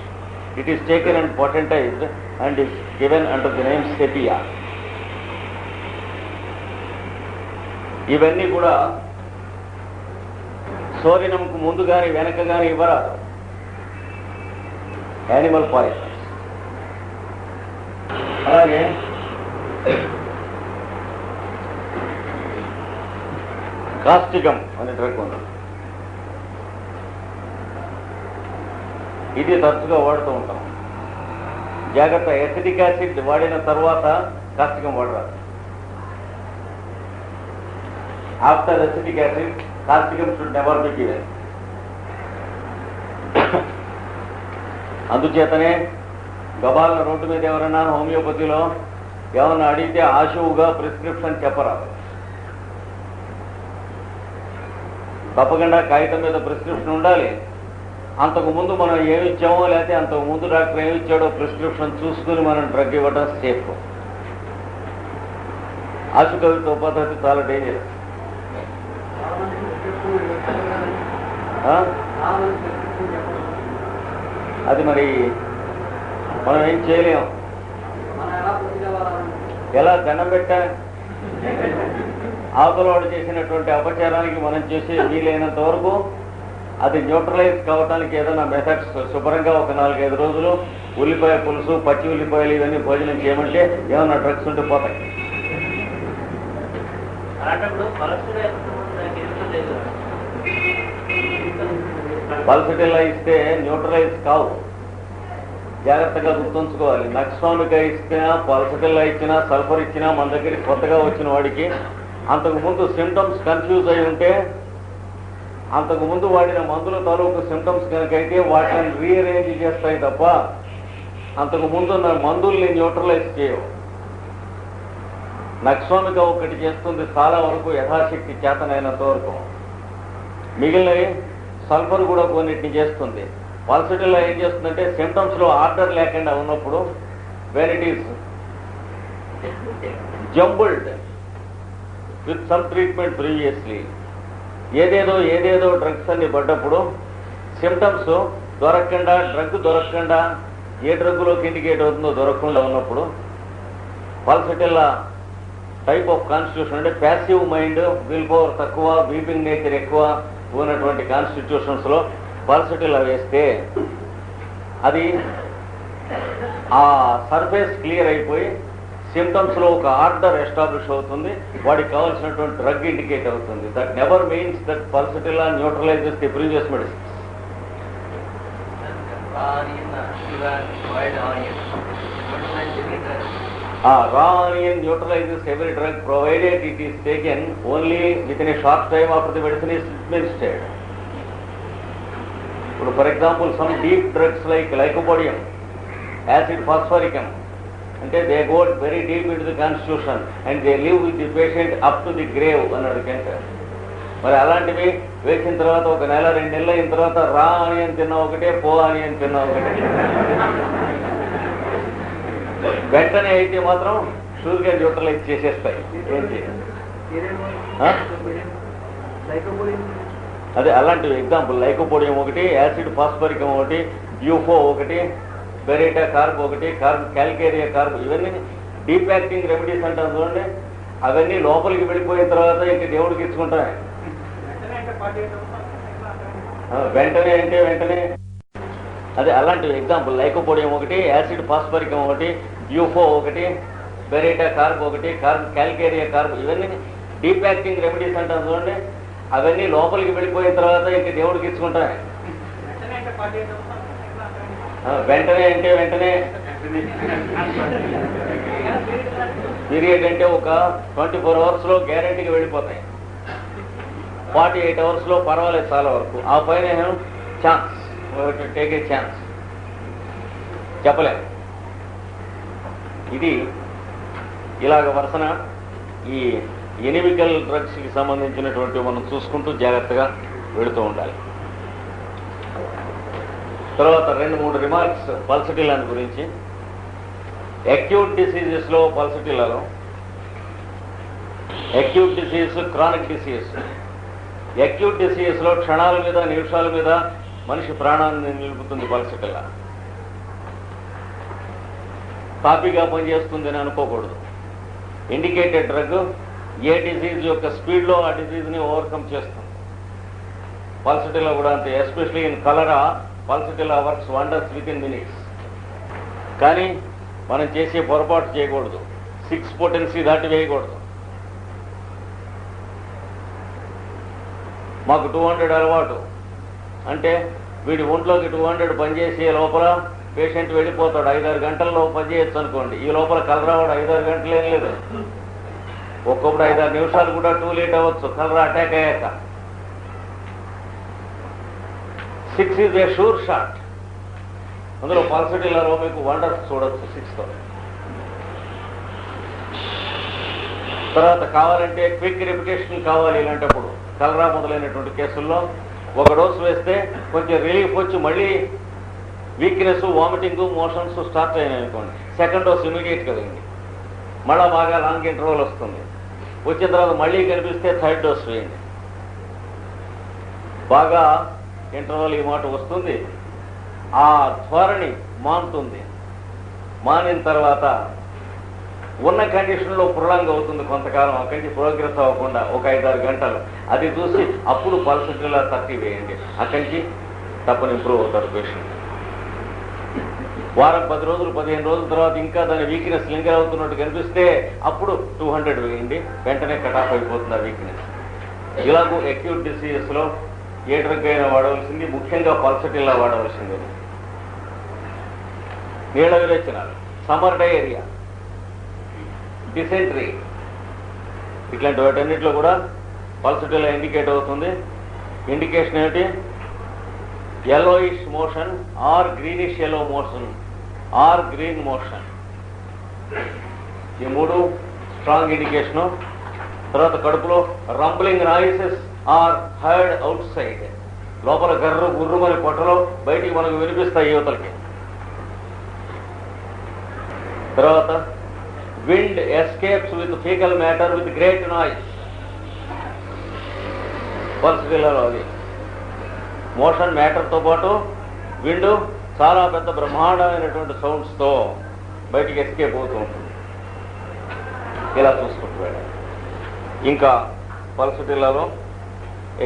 it is taken and potentized and is given under the name sepia. ఇవన్నీ కూడా సోరినంకు ముందు కానీ వెనక కానీ ఇవ్వరాదు, animal poisons. అలాగే కాస్టికం అనే drug ఉంది. ఇది తరచుగా వాడుతూ ఉంటాం. జాగ్రత్త, ఎసిటిక్ యాసిడ్ వాడిన తర్వాత కాస్టికం వాడరాదు. After acetic acid causticum should never be given. అందుచేతనే గబాల రోడ్డు మీద ఎవరైనా హోమియోపతిలో ఏమన్నా అడిగితే ఆశువుగా ప్రిస్క్రిప్షన్ చెప్పరాదు. తప్పకుండా కాగితం మీద ప్రిస్క్రిప్షన్ ఉండాలి. అంతకుముందు మనం ఏమి ఇచ్చామో లేకపోతే అంతకుముందు డాక్టర్ ఏమి ఇచ్చాడో ప్రిస్క్రిప్షన్ చూసుకుని మనం డ్రగ్ ఇవ్వడం సేఫ్. ఆశుకవిత్వ పద్ధతి చాలా డేంజరస్. అది మరి మనం ఏం చేయలేము. ఎలా దండం పెట్టా అవతలవాడు చేసినటువంటి అపచారానికి మనం చేసే వీలైనంత వరకు అది న్యూట్రలైజ్ కావడానికి ఏదైనా మెథడ్స్ శుభ్రంగా ఒక 4-5 రోజులు ఉల్లిపాయ పులుసు, పచ్చి ఉల్లిపాయలు ఇవన్నీ భోజనం చేయమంటే ఏమన్నా డ్రగ్స్ ఉంటే పోతాయి. పల్సటిల్లా ఇస్తే న్యూట్రలైజ్ కావు, జాగ్రత్తగా గుర్తుంచుకోవాలి. నక్సానుగా ఇచ్చినా, పల్సటిల్లా ఇచ్చినా, సల్ఫర్ ఇచ్చినా మన దగ్గరికి కొత్తగా వచ్చిన వాడికి అంతకుముందు సిమ్టమ్స్ కన్ఫ్యూజ్ అయి ఉంటే, అంతకుముందు వాడిన మందుల తాలూకు సిమ్టమ్స్ కనుకైతే వాటిని రీఅరేంజ్ చేస్తాయి తప్ప అంతకుముందు ఉన్న మందుల్ని న్యూట్రలైజ్ చేయవు. నక్సానుగా ఒకటి చేస్తుంది చాలా వరకు, యథాశక్తి చేతనైనంత వరకు. మిగిలినవి సల్ఫర్ కూడా కొన్నిటిని చేస్తుంది. పల్సటిల్లా ఏం చేస్తుందంటే సిమ్టమ్స్లో ఆర్డర్ లేకుండా ఉన్నప్పుడు, when it is jumbled with some treatment previously, ఏదేదో డ్రగ్స్ అన్ని పడ్డప్పుడు సిమ్టమ్స్ దొరకకుండా, డ్రగ్ దొరకకుండా, ఏ డ్రగ్లోకి ఇండికేట్ అవుతుందో దొరకకుండా ఉన్నప్పుడు పల్సటిల్లా టైప్ ఆఫ్ కాన్స్టిట్యూషన్ అంటే ప్యాసివ్ మైండ్, విల్ పవర్ తక్కువ, వీపింగ్ నేచర్ ఎక్కువ ఉన్నటువంటి కాన్స్టిట్యూషన్స్లో పల్సటిల్లా వేస్తే అది ఆ సర్ఫేస్ క్లియర్ అయిపోయి సిమ్టమ్స్లో ఒక ఆర్డర్ ఎస్టాబ్లిష్ అవుతుంది, వాడికి కావాల్సినటువంటి డ్రగ్ ఇండికేట్ అవుతుంది. That never means that pulsatilla న్యూట్రలైజెస్ the previous medicines. Raw onion neutralizes every drug provided it is taken only within a short time after the medicine is administered. For example, some deep drugs like lycopodium, acid phosphoricum, and they go very deep into the constitution and they live with the patient up to the grave అన్నాడు కెంటర్. మరి అలాంటివి వేసిన తర్వాత 1 నెల 2 నెలలు అయిన తర్వాత రా ఆనియన్ తిన్నా ఒకటే, పో ఆనియన్ తిన్నా ఒకటే. వెంటనే అయితే మాత్రం షూర్గా న్యూట్రలైజ్ చేసేస్తాయి. ఏం చేయాలి? అదే అలాంటివి ఎగ్జాంపుల్ లైకోపోడియం ఒకటి, యాసిడ్ ఫాస్ఫరికం ఒకటి, యూఫో ఒకటి, బెరేటా కార్బ్ ఒకటి, క్యాల్కేరియా కార్బ్, ఇవన్నీ డీప్ యాక్టింగ్ రెమెడీస్ అంటారు చూడండి. అవన్నీ లోపలికి వెళ్ళిపోయిన తర్వాత ఇంక దేవుడికి ఇచ్చుకుంటాయి. వెంటనే అంటే వెంటనే. అదే అలాంటివి ఎగ్జాంపుల్ లైకోపోడియం ఒకటి, యాసిడ్ ఫాస్ఫరికం ఒకటి, యూఫో ఒకటి, బెరేటా కార్బ్ ఒకటి, క్యాల్కేరియా కార్బ్, ఇవన్నీ డీప్ యాక్టింగ్ రెమెడీస్ అంటారు చూడండి. అవన్నీ లోపలికి వెళ్ళిపోయిన తర్వాత ఇంక దేవుడికి ఇచ్చుకుంటాయి. వెంటనే అంటే వెంటనే. పీరియడ్ అంటే ఒక 24 అవర్స్లో గ్యారెంటీగా వెళ్ళిపోతాయి. 48 అవర్స్లో పర్వాలేదు చాలా వరకు. ఆ పైన ఛాన్స్, టేక్ ఏ ఛాన్స్ చెప్పలేము. ఇది ఇలాగ వరుసన ఈ ఎనిమికల్ డ్రగ్స్కి సంబంధించినటువంటి మనం చూసుకుంటూ జాగ్రత్తగా వెళుతూ ఉండాలి. తర్వాత 2-3 రిమార్క్స్ పల్సటిల్లాని గురించి. అక్యూట్ డిసీజెస్లో పల్సటిల్లాలో acute disease, chronic disease. Acute డిసీజెస్లో క్షణాల మీద, నిమిషాల మీద మనిషి ప్రాణాన్ని నిలుపుతుంది పల్సటిల్లా. కాపీగా పనిచేస్తుందని అనుకోకూడదు. ఇండికేటెడ్ డ్రగ్ ఏ డిసీజ్ యొక్క స్పీడ్లో ఆ డిసీజ్ని ఓవర్కమ్ చేస్తుంది. పల్సటిల్లా కూడా అంతే. Especially in cholera pulsatilla works wonders with in minutes. కానీ మనం చేసే పొరపాటు చేయకూడదు. 6 పొటెన్సీ దాటి వేయకూడదు. మాకు 200 అలవాటు అంటే వీడి ఒంట్లోకి 200 పనిచేసే లోపల పేషెంట్ వెళ్ళిపోతాడు. 5-6 గంటల్లో పనిచేయచ్చు అనుకోండి. ఈ లోపల కలరావాడు 5-6 గంటలు ఏం లేదు. ఒక్కొక్కడు 5-6 నిమిషాలు కూడా టూ లేట్ అవ్వచ్చు కలరా అటాక్ అయ్యాక. 6 ఈజ్ ఏ షూర్ షాట్. అందులో పల్సటిల్లాలో మీకు వండర్స్ చూడొచ్చు 6తో. తర్వాత కావాలంటే క్విక్ రిపిటేషన్ కావాలి. ఇలాంటప్పుడు కలరా మొదలైనటువంటి కేసుల్లో 1 డోసు వేస్తే కొంచెం రిలీఫ్ వచ్చి మళ్ళీ వీక్నెస్, వామిటింగ్, మోషన్స్ స్టార్ట్ అయినాయి అనుకోండి, 2nd డోస్ ఇమీడియట్గా వేయండి. మళ్ళీ బాగా లాంగ్ ఇంటర్వల్ వస్తుంది. వచ్చిన తర్వాత మళ్ళీ కనిపిస్తే 3rd డోస్ వేయండి. బాగా ఇంటర్వల్ ఈ మాట వస్తుంది, ఆ ధోరణి మానుతుంది. మానిన తర్వాత ఉన్న కండిషన్లో ప్రొలాంగ్ అవుతుంది కొంతకాలం, అక్కడి నుంచి ప్రోగ్రెస్ అవ్వకుండా ఒక 5-6 గంటలు. అది చూసి అప్పుడు పల్సటిలా 30 వేయండి. అక్కడి నుంచి తప్పని ఇంప్రూవ్ అవుతారు పేషెంట్. వారం 10 రోజులు 15 రోజుల తర్వాత ఇంకా దాని వీక్నెస్ లింగర్ అవుతున్నట్టు కనిపిస్తే అప్పుడు 200 వేయండి. వెంటనే కట్ ఆఫ్ అయిపోతుంది ఆ వీక్నెస్. ఇలాగూ అక్యూట్ డిసీజెస్లో ఏ డ్రగ్ అయినా వాడవలసింది, ముఖ్యంగా పల్సటిల్లా వాడవలసింది. నీళ్ళ విరేచనాలు, సమ్మర్ డయేరియా, డిసెంట్రీ, ఇట్లాంటి వాటన్నిటిలో కూడా పల్సటిల్లా ఇండికేట్ అవుతుంది. ఇండికేషన్ ఏమిటి? yellowish motion or greenish yellow motion or green motion. ఈ 3 స్ట్రాంగ్ ఇండికేషను. తర్వాత కడుపులో rumbling noises are heard outside, లోపల గర్రు గుర్రుమని పొట్టలో బయటికి మనకు వినిపిస్తాయి యువతలకి. తర్వాత wind escapes with faecal matter with great noise. పల్సటిల్లాలో అది మోషన్ మ్యాటర్తో పాటు విండ్ చాలా పెద్ద బ్రహ్మాండమైనటువంటి సౌండ్స్తో బయటికి ఎస్కేప్ అవుతూ ఉంటుంది. ఇలా చూసుకుంటూ వెళ్ళాలి. ఇంకా పల్సటిల్లాలో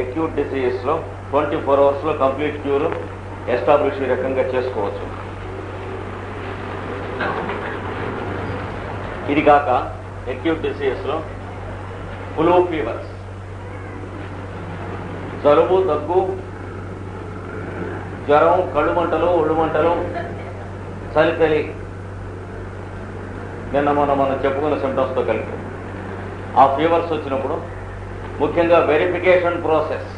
అక్యూట్ డిసీజెస్లో 24 అవర్స్లో కంప్లీట్ క్యూర్ ఎస్టాబ్లిష్ ఈ రకంగా చేసుకోవచ్చు. ఇది కాక అక్యూట్ డిసీజెస్లో ఫ్లూ ఫీవర్స్, జలుబు, దగ్గు, జ్వరం, కళ్ళు మంటలు, ఒళ్ళు మంటలు, చలి, నిన్న మనం చెప్పుకున్న సిమ్టమ్స్తో కలిపి ఆ ఫీవర్స్ వచ్చినప్పుడు ముఖ్యంగా వెరిఫికేషన్ ప్రాసెస్.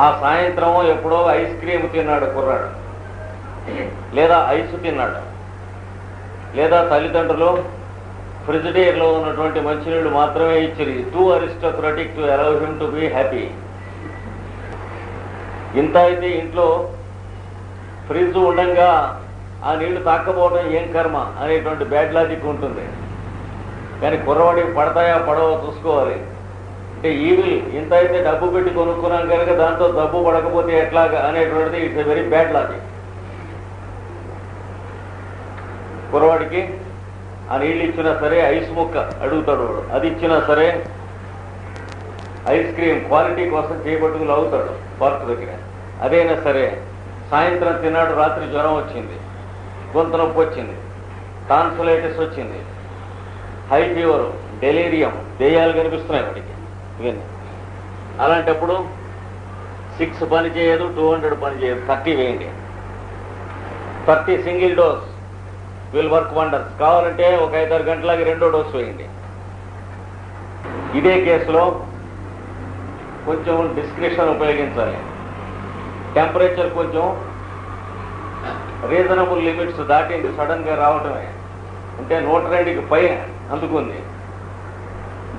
ఆ సాయంత్రం ఎప్పుడో ఐస్ క్రీమ్ తిన్నాడు కుర్రాడు, లేదా ఐస్ తిన్నాడు, లేదా తల్లిదండ్రులు ఫ్రిజిడేర్లో ఉన్నటువంటి మంచినీళ్ళు మాత్రమే ఇచ్చారు. Too aristocratic to allow him to be happy. ఇంత అయితే ఇంట్లో ఫ్రిడ్జ్ ఉండంగా ఆ నీళ్లు తాక్కపోవడం ఏం కర్మ అనేటువంటి బ్యాడ్ లాజిక్ ఉంటుంది. కానీ కుర్రవాడికి పడతాయా పడవో చూసుకోవాలి. అంటే ఈవిల్ ఇంత అయితే డబ్బు పెట్టి కొనుక్కున్నాం కనుక దాంతో డబ్బు పడకపోతే ఎట్లాగా అనేటువంటిది it's a very bad logic. కుర్రవాడికి ఆ నీళ్ళు ఇచ్చినా సరే ఐస్ ముక్క అడుగుతాడు వాడు, అది ఇచ్చినా సరే ఐస్ క్రీమ్ క్వాలిటీ కోసం చేపట్టుకుని అవుతాడు పార్క్ దగ్గర. అదైనా సరే సాయంత్రం తిన్నాడు, రాత్రి జ్వరం వచ్చింది, గొంతు నొప్పి వచ్చింది, టాన్సిలైటిస్ వచ్చింది, హై ఫీవర్, డెలీరియం, దెయ్యాలు కనిపిస్తున్నాయి వాడికి. ఇవన్నీ అలాంటప్పుడు 6 పని చేయదు, 200 పని చేయదు. 30 వేయండి. 30 single dose will work wonders. కావాలంటే ఒక 5-6 గంటలకి 2వ డోస్ వేయండి. ఇదే కేసులో కొంచెం డిస్క్రిప్షన్ ఉపయోగించాలి. టెంపరేచర్ కొంచెం రీజనబుల్ లిమిట్స్ దాటింది, సడన్గా రావటమే. అంటే 102కి పైన అందుకుంది.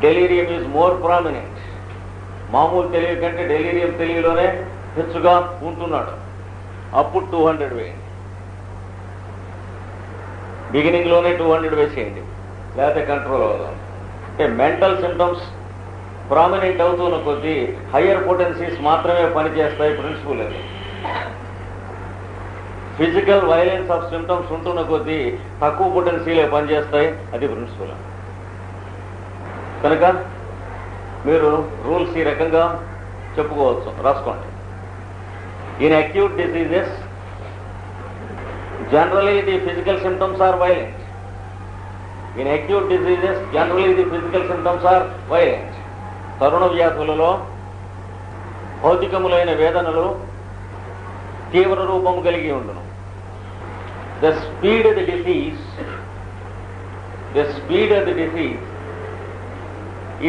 Delirium is more prominent. మామూలు తెలివి కంటే డెలీరియం తెలివిలోనే హెచ్చుగా ఉంటున్నాడు. అప్పుడు 200 వేయండి. బిగినింగ్లోనే 200 వేసేయండి, లేకపోతే కంట్రోల్ అవుదాం. అంటే మెంటల్ సిమ్టమ్స్ ప్రామినెంట్ అవుతున్న కొద్దీ హయ్యర్ పొటెన్సీస్ మాత్రమే పనిచేస్తాయి. ప్రిన్సిపల్ అది. ఫిజికల్ వైలెన్స్ ఆఫ్ సిమ్టమ్స్ ఉంటున్న కొద్దీ తక్కువ పొటెన్సీలే పనిచేస్తాయి. అది ప్రిన్సిపల్. కనుక మీరు రూల్స్ ఈ రకంగా చెప్పుకోవచ్చు, రాసుకోండి. In acute diseases generally the physical symptoms are violent. In acute diseases generally the physical symptoms are violent. తరుణ వ్యాధులలో భౌతికములైన వేదనలు తీవ్ర రూపము కలిగి ఉండును. The speed of the disease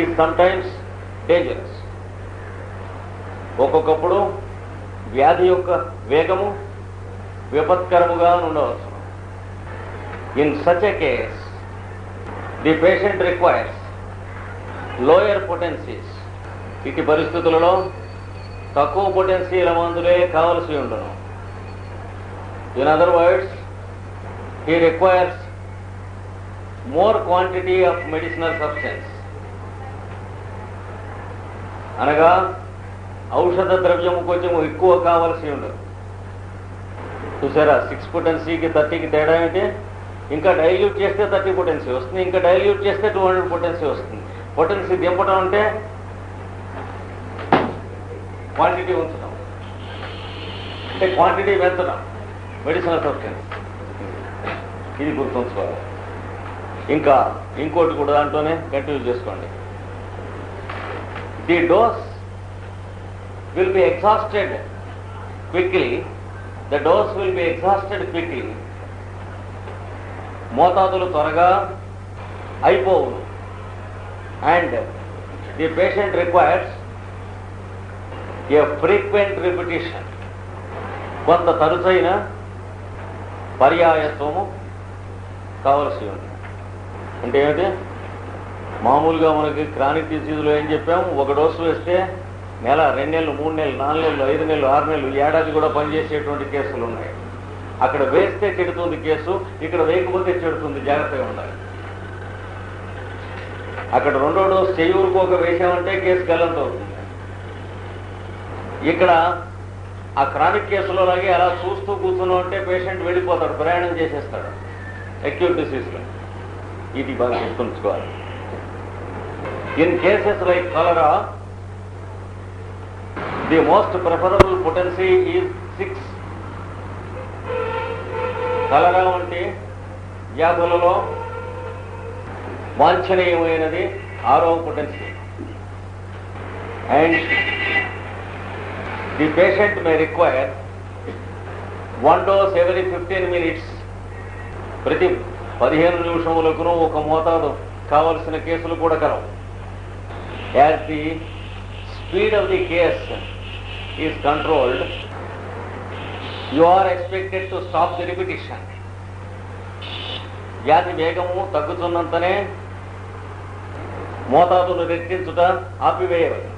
is sometimes dangerous. ఒక్కొక్కప్పుడు వ్యాధి యొక్క వేగము విపత్కరముగా ఉండవచ్చు. In such a case the patient requires lower potencies. ఇటు పరిస్థితులలో తక్కువ పొటెన్సీల మందులే కావలసి ఉండును. In other words, he requires more quantity of medicinal substance. అనగా ఔషధ ద్రవ్యము కొంచెం ఎక్కువ కావాల్సి ఉండదు. చూసారా 6 పొటెన్సీకి 30కి తేడా ఏంటి? ఇంకా డైల్యూట్ చేస్తే 30 పొటెన్సీ వస్తుంది, ఇంకా డైల్యూట్ చేస్తే 200 పొటెన్సీ వస్తుంది. పొటెన్సీ దింపడం అంటే క్వాంటిటీ ఉంచడం, అంటే క్వాంటిటీ పెంచడం మెడిసినల్ సబ్స్టెన్స్. ఇది గుర్తుంచుకోవాలి. ఇంకా ఇంకోటి కూడా దాంట్లోనే కంటిన్యూ చేసుకోండి. The dose will be exhausted quickly. The dose will be exhausted quickly. మోతాదులు త్వరగా అయిపోవును. And the patient requires a frequent repetition. కొంత తరచైన పర్యాయత్వము కావలసి ఉంది. అంటే ఏమిటి? మామూలుగా మనకి క్రానిక్ డిసీజ్లో ఏం చెప్పాము? ఒక డోసు వేస్తే నెల, 2 నెలలు, 3 నెలలు, 4 నెలలు, 5 నెలలు, 6 నెలలు, ఏడాది కూడా పనిచేసేటువంటి కేసులు ఉన్నాయి. అక్కడ వేస్తే చెడుతుంది కేసు, ఇక్కడ వేయకపోతే చెడుతుంది. జాగ్రత్తగా ఉండాలి. అక్కడ 2వ డోసు చెయ్యూరుకోక వేసామంటే కేసు గల్లంత అవుతుంది. ఇక్కడ ఆ క్రానిక్ కేసులో లాగే అలా చూస్తూ కూర్చున్నాం అంటే పేషెంట్ వెళ్ళిపోతాడు, ప్రయాణం చేసేస్తాడు అక్యూట్ డిసీజ్లో. ఇది బాగా గుర్తుంచుకోవాలి. In cases like cholera, the most preferable potency is 6. కలరా వంటి వ్యాధులలో వాంఛనీయమైనది 6వ potency. And the patient may require 1 dose every 15 minutes. ప్రతి 15 నిమిషములకును ఒక మోతాదు కావలసిన కేసులు కూడా కలవు. As the speed of the case is controlled, you are expected to stop the repetition. వ్యాధి వేగము తగ్గుతున్నంతనే మోతాదును రెట్టించుట ఆపివేయవలెను.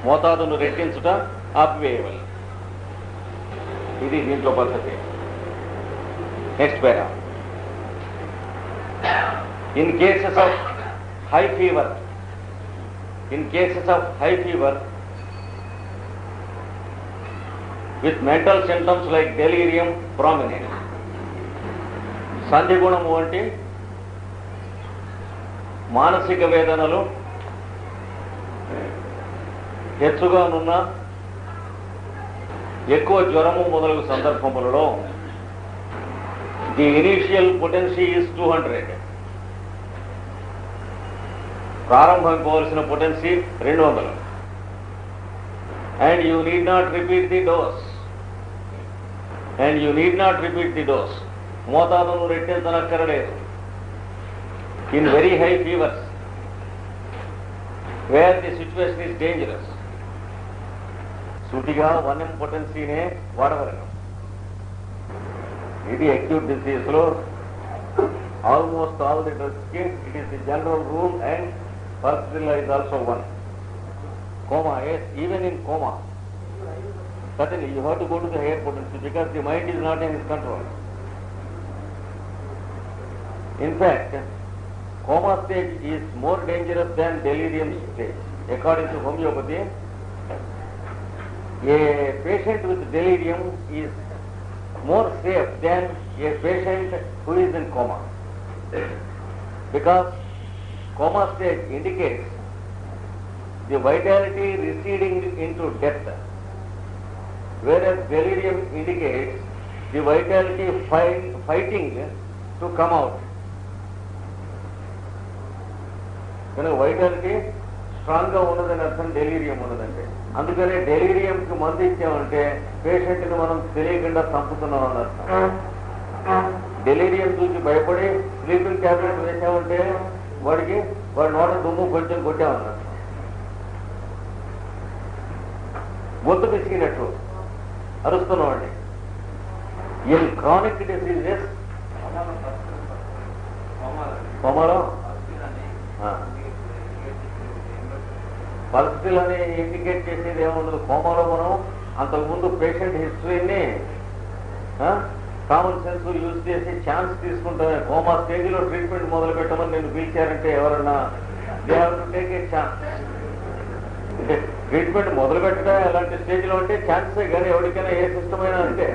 మోతాదును రెట్టించుట ఆపివేయవలెను. ఇది దీంట్లో పద్ధతి. Next para. In cases of high fever, in cases of high fever with mental symptoms like delirium prominent, సంధిగుణము వంటి మానసిక వేదనలు హెచ్చుగానున్న ఎక్కువ జ్వరము మొదలగు సందర్భములలో ది ఇనీషియల్ పొటెన్సీ ఈజ్ 200. ప్రారంభించవలసిన potency 200. And you need not repeat the dose. మోతాదును రెట్టించనక్కరలేదు. In very high fevers where the situation is dangerous, సూటిగా 1m పొటెన్సీనే వాడవలను. ఇది అక్యూట్ డిసీజ్లో ఆల్మోస్ట్ ఆల్ ది డ్రగ్స్ కి it is the general rule. And Pulsatilla is also one. Coma, yes, even in coma. Certainly, you have to go to the higher potency because the mind is not in his control. In fact, coma stage is more dangerous than delirium stage. According to homeopathy, a patient with delirium is more safe than a patient who is in coma. Because coma stage indicates the vitality receding into death, whereas delirium indicates the vitality fighting to come out. కనుక vitality స్ట్రాంగ్గా ఉన్నదని అర్థం delirium ఉన్నదంటే. అందుకనే డెలీరియంకి మందు ఇచ్చామంటే పేషెంట్ని మనం తెలియకుండా చంపుతున్నాం అని అర్థం. డెలీరియం చూసి భయపడి స్లీపింగ్ ట్యాబ్లెట్ వేసామంటే వాడి నోట దుమ్ము కొంచెం కొట్టామన్నారు. గొంతు పిసికినట్టు అరుస్తున్నామండి. ఇన్ క్రానిక్ డిసీజెస్ కోమాలో పరిస్థితులని ఇండికేట్ చేసేది ఏముండదు. కోమాలో మనం అంతకుముందు పేషెంట్ హిస్టరీని కామన్ సెన్స్ యూజ్ చేసి ఛాన్స్ తీసుకుంటామే. కోమా స్టేజ్లో ట్రీట్మెంట్ మొదలు పెట్టమని నేను పిలిచారంటే ఎవరన్నా they have to take a chance. అంటే ట్రీట్మెంట్ మొదలు పెట్టడం ఎలాంటి స్టేజ్లో అంటే ఛాన్సే, కానీ ఎవరికైనా ఏ సిస్టమ్ అయినా అంతే.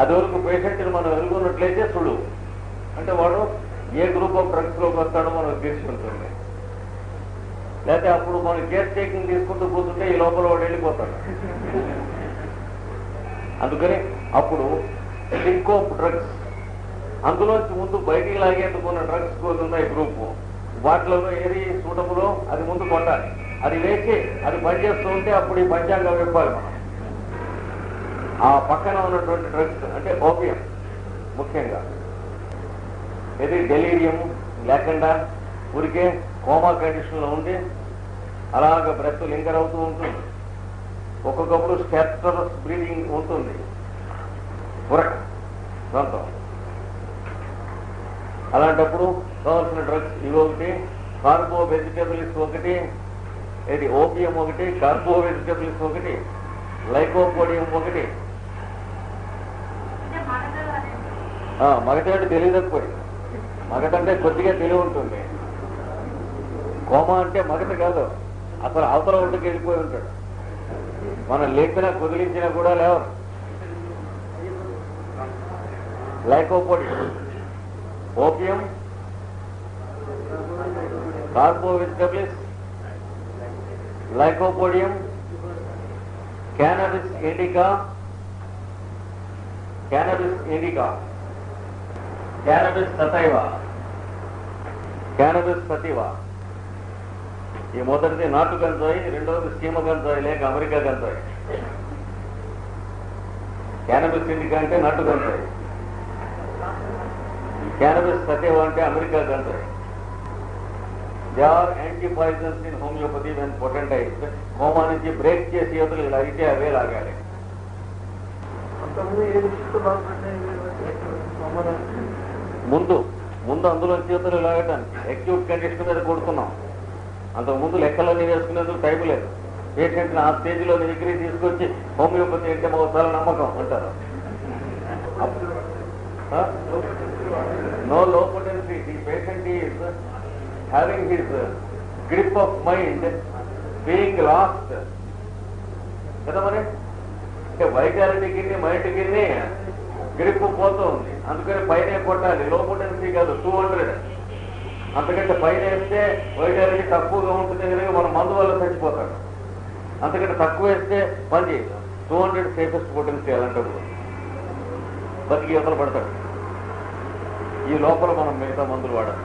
అది వరకు పేషెంట్ని మనం ఎదుర్కొన్నట్లయితే సులువు, అంటే వాడు ఏ గ్రూప్ ఆఫ్ డ్రగ్స్లోకి వస్తాడో మనకు తెలుసుకుంటుంది. లేకపోతే అప్పుడు మనం కేర్ టేకింగ్ తీసుకుంటూ కూర్చుంటే ఈ లోపల వాడు వెళ్ళిపోతాడు. అందుకని అప్పుడు సింకోప్ డ్రగ్స్, అందులోంచి ముందు బయటికి లాగేందుకున్న డ్రగ్స్ ఉన్నాయి గ్రూపు, వాటిలో ఏది సూటబులో అది ముందు కొట్టాలి. అది వేసి అది పనిచేస్తూ ఉంటే అప్పుడు ఈ పంచాంగం ఇవ్వాలి మనం. ఆ పక్కన ఉన్నటువంటి డ్రగ్స్ అంటే ఓపియం ముఖ్యంగా, ఇది డెలీరియం లేకుండా ఊరికే కోమా కండిషన్లో ఉండి అలాగ బ్రెత్ లింగర్ అవుతూ ఉంటుంది. ఒక్కొక్కప్పుడు స్టాటరస్ బ్రీదింగ్ ఉంటుంది, ఉరక దాంతో. అలాంటప్పుడు కావాల్సిన డ్రగ్స్ ఇవి ఒకటి, కార్బో వెజిటబుల్స్ ఒకటి, ఇది ఓపియం ఒకటి, కార్బో వెజిటబుల్స్ ఒకటి, లైకోపోడియం ఒకటి. మగటాడు తెలియకపోయింది, మగటంటే కొద్దిగా తెలివి ఉంటుంది. కోమా అంటే మగట కాదు, అసలు అవతల ఒడ్డుకి వెళ్ళిపోయి ఉంటాడు. మనం లేపినా కుదిలించినా కూడా లేవరు. Lycopodium, opium, carbo vegetables, lycopodium, cannabis indica, cannabis indica, cannabis sativa, cannabis sativa. ఈ మొదటిది నాటు గంజాయి, రెండవది సీమ గంజాయి లేక అమెరికా గంజాయి. క్యానబిస్ ఇండికా అంటే నాటు గంజాయి, క్యానబిస్ సటివా అంటే అమెరికా గంజాయి. They are anti poisons in homeopathy when potentized. హోమా నుంచి బ్రేక్ చేసి యువతలు ఇలా అయితే అవే లాగాలి. ముందు ముందు అందులో చేతులు లాగటానికి అక్యూట్ కండిషన్ మీద కొడుతున్నాం. అంతకుముందు లెక్కలన్నీ వేసుకునేందుకు టైం లేదు. పేషెంట్ని ఆ స్టేజ్లో దగ్గరికి తీసుకొచ్చి హోమియోపతి అంటే మాకు చాలా నమ్మకం అంటారు. నో లో potency, the patient is having his grip of mind being last కదా. మరి అంటే వైటాలిటీకి మైండ్కి గ్రిప్ పోతూ ఉంది, అందుకని పైన కొట్టాలి. లో పొటెన్సీ కాదు, 200. అంతకంటే పైన వేస్తే వైటాలిటీ తక్కువగా ఉంటుంది కనుక మనం మందు వల్ల చచ్చిపోతాడు. అంతకంటే తక్కువ వేస్తే పని చేయదు. 200 సేఫెస్ట్ పొటెన్సీ అలాంటప్పుడు బతికి యువతలు పడతాడు. ఈ లోపల మనం మిగతా మందులు వాడాలి.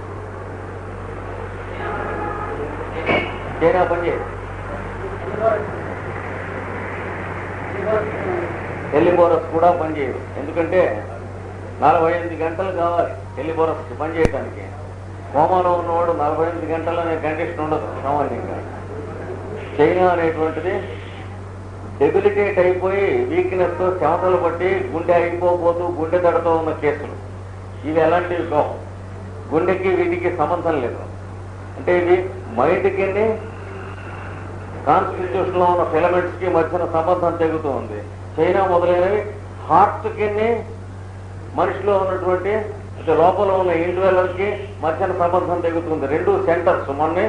చైనా పని చేయదు. ఎలిబోరస్ కూడా పనిచేయదు, ఎందుకంటే 48 గంటలు కావాలి ఎలిబోరస్కి పనిచేయడానికి. కోమాలో ఉన్నవాడు 48 గంటలు అనే కండిషన్ ఉండదు సామాన్యంగా. చైనా అనేటువంటిది డెబిలిటేట్ అయిపోయి వీక్నెస్తో చెమటలు పట్టి గుండె అయిపోతూ గుండె దడతో ఉన్న కేసులు ఇవి ఎలాంటివి కావు. గుండెకి వీటికి సంబంధం లేదు. అంటే ఇవి మైండ్కి కాన్స్టిట్యూషన్లో ఉన్న ఫిలమెంట్స్కి మధ్యన సంబంధం తెగుతూ ఉంది. చైనా మొదలైనవి హార్ట్కి మనిషిలో ఉన్నటువంటి లోపల ఉన్న ఇండివిజువల్కి మధ్యన సంబంధం తెగుతుంది. రెండు సెంటర్స్ మొన్నే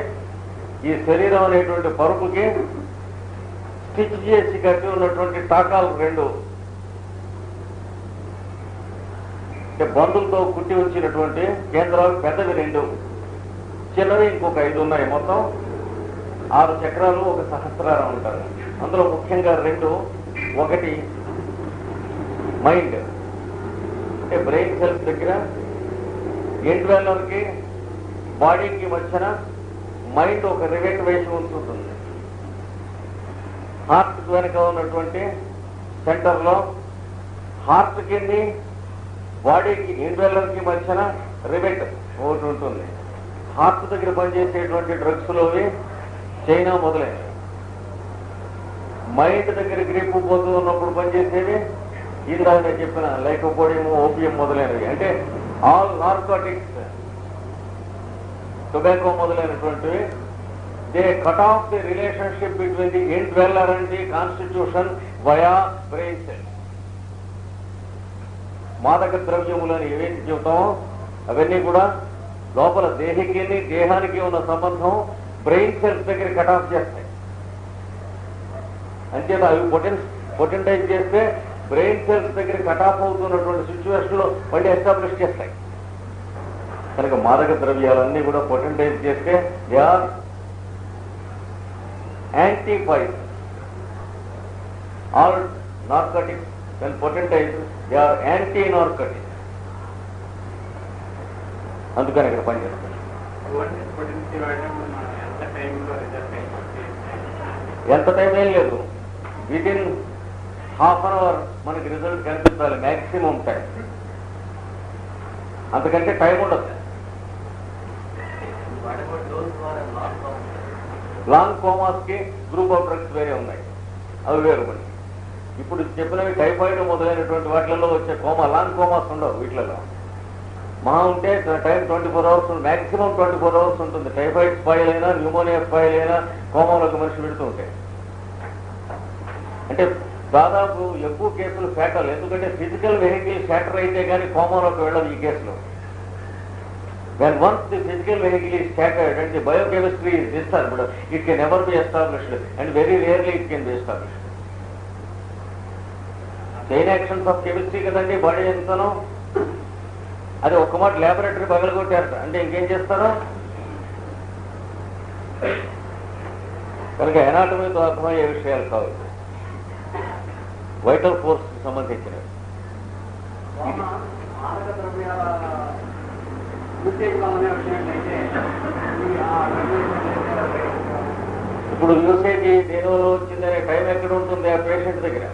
ఈ శరీరం అనేటువంటి పరుపుకి స్టిచ్ చేసి కట్టి ఉన్నటువంటి టాకాలు రెండు, అంటే బంధులతో కుట్టి వచ్చినటువంటి కేంద్రాలు పెద్దవి 2, చిన్నవి ఇంకొక 5 ఉన్నాయి. మొత్తం 6 చక్రాలు, ఒక సహస్రారం ఉంటారు. అందులో ముఖ్యంగా 2, ఒకటి మైండ్ అంటే బ్రెయిన్ సెల్స్ దగ్గర ఇండివిజువల్కి బాడీకి మధ్యన మైండ్ ఒక రివేట్ వేసి ఉంచుతుంది. హార్ట్ వెనుక ఉన్నటువంటి సెంటర్లో హార్ట్కి బాడీకి ఇండివిజువల్కి మధ్యన రివేట్ ఒకటి ఉంటుంది. హార్ట్ దగ్గర పనిచేసేటువంటి డ్రగ్స్లోవి చైనా మొదలైనవి. మైండ్ దగ్గర గ్రిప్ పోతూ ఉన్నప్పుడు పనిచేసేవి ఇందాక నేను చెప్పిన లైకోపోడియం, ఓపియం మొదలైనవి. అంటే ఆల్ నార్కోటిక్స్, టొబాకో మొదలైనటువంటివి. They cut off the relationship between the individual and the constitution via brain cell. మాదక ద్రవ్యములని ఏవైతే చెబుతామో అవన్నీ కూడా లోపల దేహానికి ఉన్న సంబంధం బ్రెయిన్ సెల్స్ దగ్గర కట్ ఆఫ్ చేస్తాయి. అంచేత అవి పొటెంటైజ్ చేస్తే బ్రెయిన్ సెల్స్ దగ్గర కట్ ఆఫ్ అవుతున్నటువంటి సిచ్యువేషన్లో మళ్ళీ ఎస్టాబ్లిష్ చేస్తాయి. కనుక మాదక ద్రవ్యాలన్నీ కూడా పొటెంటైజ్ చేస్తే they are antipoison. All narcotics when potentized they are anti-narcotics. అందుకని ఇక్కడ పనిచేస్తారు. ఎంత టైం ఏం లేదు, వితిన్ హాఫ్ అన్ అవర్ మనకి రిజల్ట్ కనిపించాలి, మ్యాక్సిమం టైం. అంతకంటే టైం ఉండదు. లాంగ్ కోమాస్ కి గ్రూప్ ఆఫ్ డ్రగ్స్ వేరే ఉన్నాయి, అవి వేరు. మనకి ఇప్పుడు చెప్పినవి టైఫాయిడ్ మొదలైనటువంటి వాటిలలో వచ్చే కోమా, లాంగ్ కోమాస్ ఉండవు వీటిలలో. మహా ఉంటే టైం 24 అవర్స్, మ్యాక్సిమం 24 అవర్స్ ఉంటుంది. టైఫాయిడ్ స్పాయిల్ అయినా, న్యూమోనియా స్పాయిల్ అయినా కోమాలోకి మనిషి పెడుతూ ఉంటాయి. అంటే దాదాపు ఎక్కువ కేసులు ఫ్యాటల్, ఎందుకంటే ఫిజికల్ వెహికల్ ఫ్యాక్టర్ అయితే కానీ కోమాలోకి వెళ్ళదు ఈ కేసులో. When once the physical vehicle is shattered and the biochemistry is disturbed, it can never be established and very rarely it can be established. Chain actions of chemistry కదండి body ఎంతనో. అది ఒక్క మాట ల్యాబొరేటరీ పగలగొట్టారట అంటే ఇంకేం చేస్తారో. కనుక ఎనాటమీతో అర్థమయ్యే విషయాలు కావు, వైటల్ ఫోర్స్ సంబంధించినవి. ఇప్పుడు యూసేజ్ దేనివల్ల వచ్చిందనే టైం ఎక్కడ ఉంటుంది ఆ పేషెంట్ దగ్గర.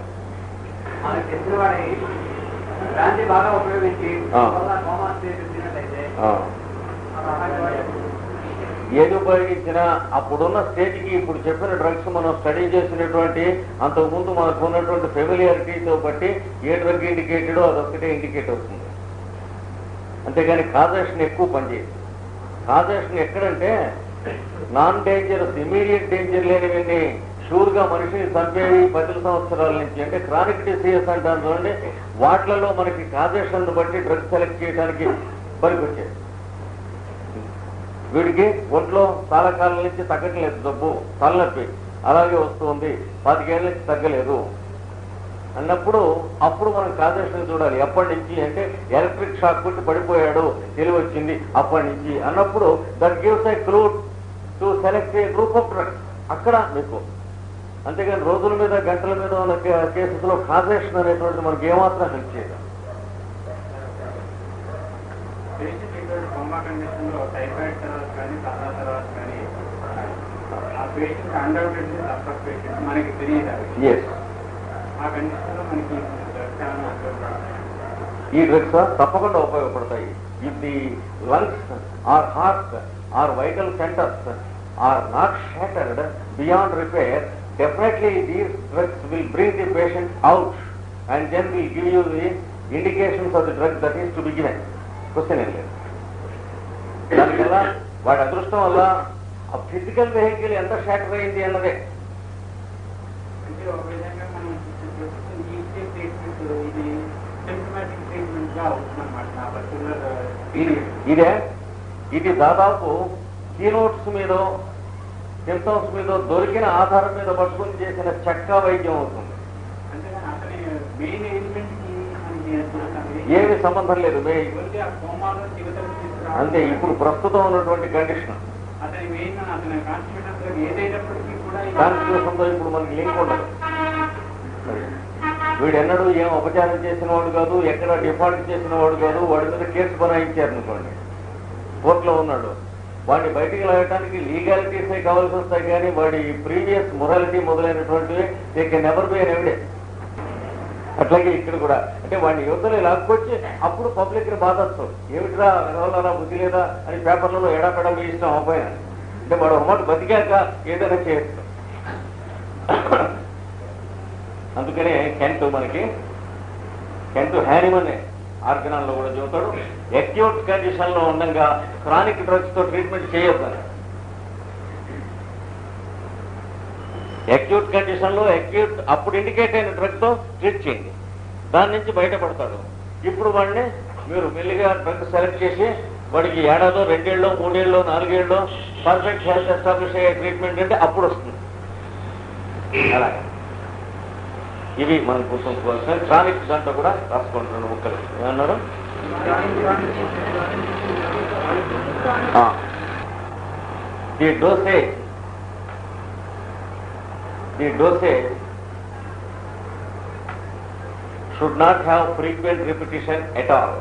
బాగా ఉపయోగించి ఏది ఉపయోగించినా అప్పుడున్న స్టేజ్కి ఇప్పుడు చెప్పిన డ్రగ్స్ మనం స్టడీ చేసినటువంటి అంతకుముందు మనకు ఉన్నటువంటి ఫెమిలియారిటీతో బట్టి ఏ డ్రగ్ ఇండికేటెడో అదొక్కటే ఇండికేట్ అవుతుంది. అంతేగాని కాజేషన్ ఎక్కువ పనిచేయదు. కాజేషన్ ఎక్కడంటే నాన్ డేంజరస్, ఇమీడియట్ డేంజర్ లేనివన్నీ షూర్గా మనిషిని చంపేవి 10 సంవత్సరాల నుంచి, అంటే క్రానిక్ డిసీజెస్ అంటారు చూడండి, వాటిలలో మనకి కాజేషన్ బట్టి డ్రగ్ సెలెక్ట్ చేయడానికి పనికొచ్చేది. వీడికి ఒంట్లో చాలా కాలం నుంచి తగ్గట్లేదు జబ్బు, తలనొప్పి అలాగే వస్తుంది, 25 ఏళ్ళ నుంచి తగ్గలేదు అన్నప్పుడు అప్పుడు మనం కాజేషన్ చూడాలి. ఎప్పటి నుంచి అంటే ఎలక్ట్రిక్ షాక్ కొట్టి పడిపోయాడు, తెలివి వచ్చింది అప్పటి నుంచి అన్నప్పుడు that gives a clue to select A group of drugs. అక్కడ మీకు అంతేగాని రోజుల మీద గంటల మీద ఉన్న కేసెస్లో కాజేషన్ అనేటువంటి మనకి ఏమాత్రం హెల్ప్ చేయదు. ఈ డ్రగ్స్ తప్పకుండా ఉపయోగపడతాయి. If the lungs or heart or vital centres are not shattered beyond repair, definitely these drugs will bring the patient out and then will give you the indications of the drug that is to be given. Question ఏం లేదు. దానివల్ల వాడి అదృష్టం వల్ల ఆ physical vehicle ఎంత shatter అయింది అన్నదే. ఇది దాదాపు కీనోట్స్ మీద, సింప్టమ్స్ మీద దొరికిన ఆధారం మీద పట్టుకుని చేసిన చక్కా వైద్యం అవుతుంది. ఏమి సంబంధం లేదు. అంతే ఇప్పుడు ప్రస్తుతం ఉన్నటువంటి కండిషన్ కాన్స్టిట్యూషన్తో ఇప్పుడు మనకి లింక్ ఉండదు. వీడెన్నడూ ఏం ఉపచారం చేసిన వాడు కాదు, ఎక్కడ డిఫాల్ట్ చేసిన వాడు కాదు. వాడి మీద కేసు బనాయించారనుకోండి, కోర్టులో ఉన్నాడు, వాడిని బయటికి లాగటానికి లీగాలిటీసే కావాల్సి వస్తాయి, కానీ వాడి ప్రీవియస్ మొరాలిటీ మొదలైనటువంటివి they can never be an evidence. అట్లాగే ఇక్కడ కూడా అంటే వాడిని యువతలో లాక్కొచ్చి అప్పుడు పబ్లిక్ని బాధొస్తాడు, ఏమిటిరా ఎవరైనా బుద్ధి లేదా అని పేపర్లలో ఎడాపెడా ఇష్టం అవ్వపోయినా అంటే వాడు ఒక మాట బతికాక ఏదైనా చేయొచ్చు. అందుకనే కెంట్ హ్యానిమన్ ఆర్గనాల్లో కూడా చెబుతాడు, అక్యూట్ కండిషన్ లో ఉండగా క్రానిక్ డ్రగ్స్ తో ట్రీట్మెంట్ చేయొద్దని. అక్యూట్ కండిషన్ లో అప్పుడు ఇండికేట్ అయిన డ్రగ్ తో ట్రీట్ చేయండి, దాని నుంచి బయటపడతాడు. ఇప్పుడు వాడిని మీరు మెల్లిగా డ్రగ్ సెలెక్ట్ చేసి వాడికి ఏడాదో 2 ఏళ్ళో 3 ఏళ్ళో 4 ఏళ్ళో పర్ఫెక్ట్ హెల్త్ ఎస్టాబ్లిష్ అయ్యే ట్రీట్మెంట్ అంటే అప్పుడు వస్తుంది. అలాగే ఇవి మనం గుర్తుంచుకోవాల్సిన క్రానిక్ దాంట్లో కూడా రాసుకోండి 2 ముక్కలు. ఏమన్నారు? The dosage should not have frequent repetition at all.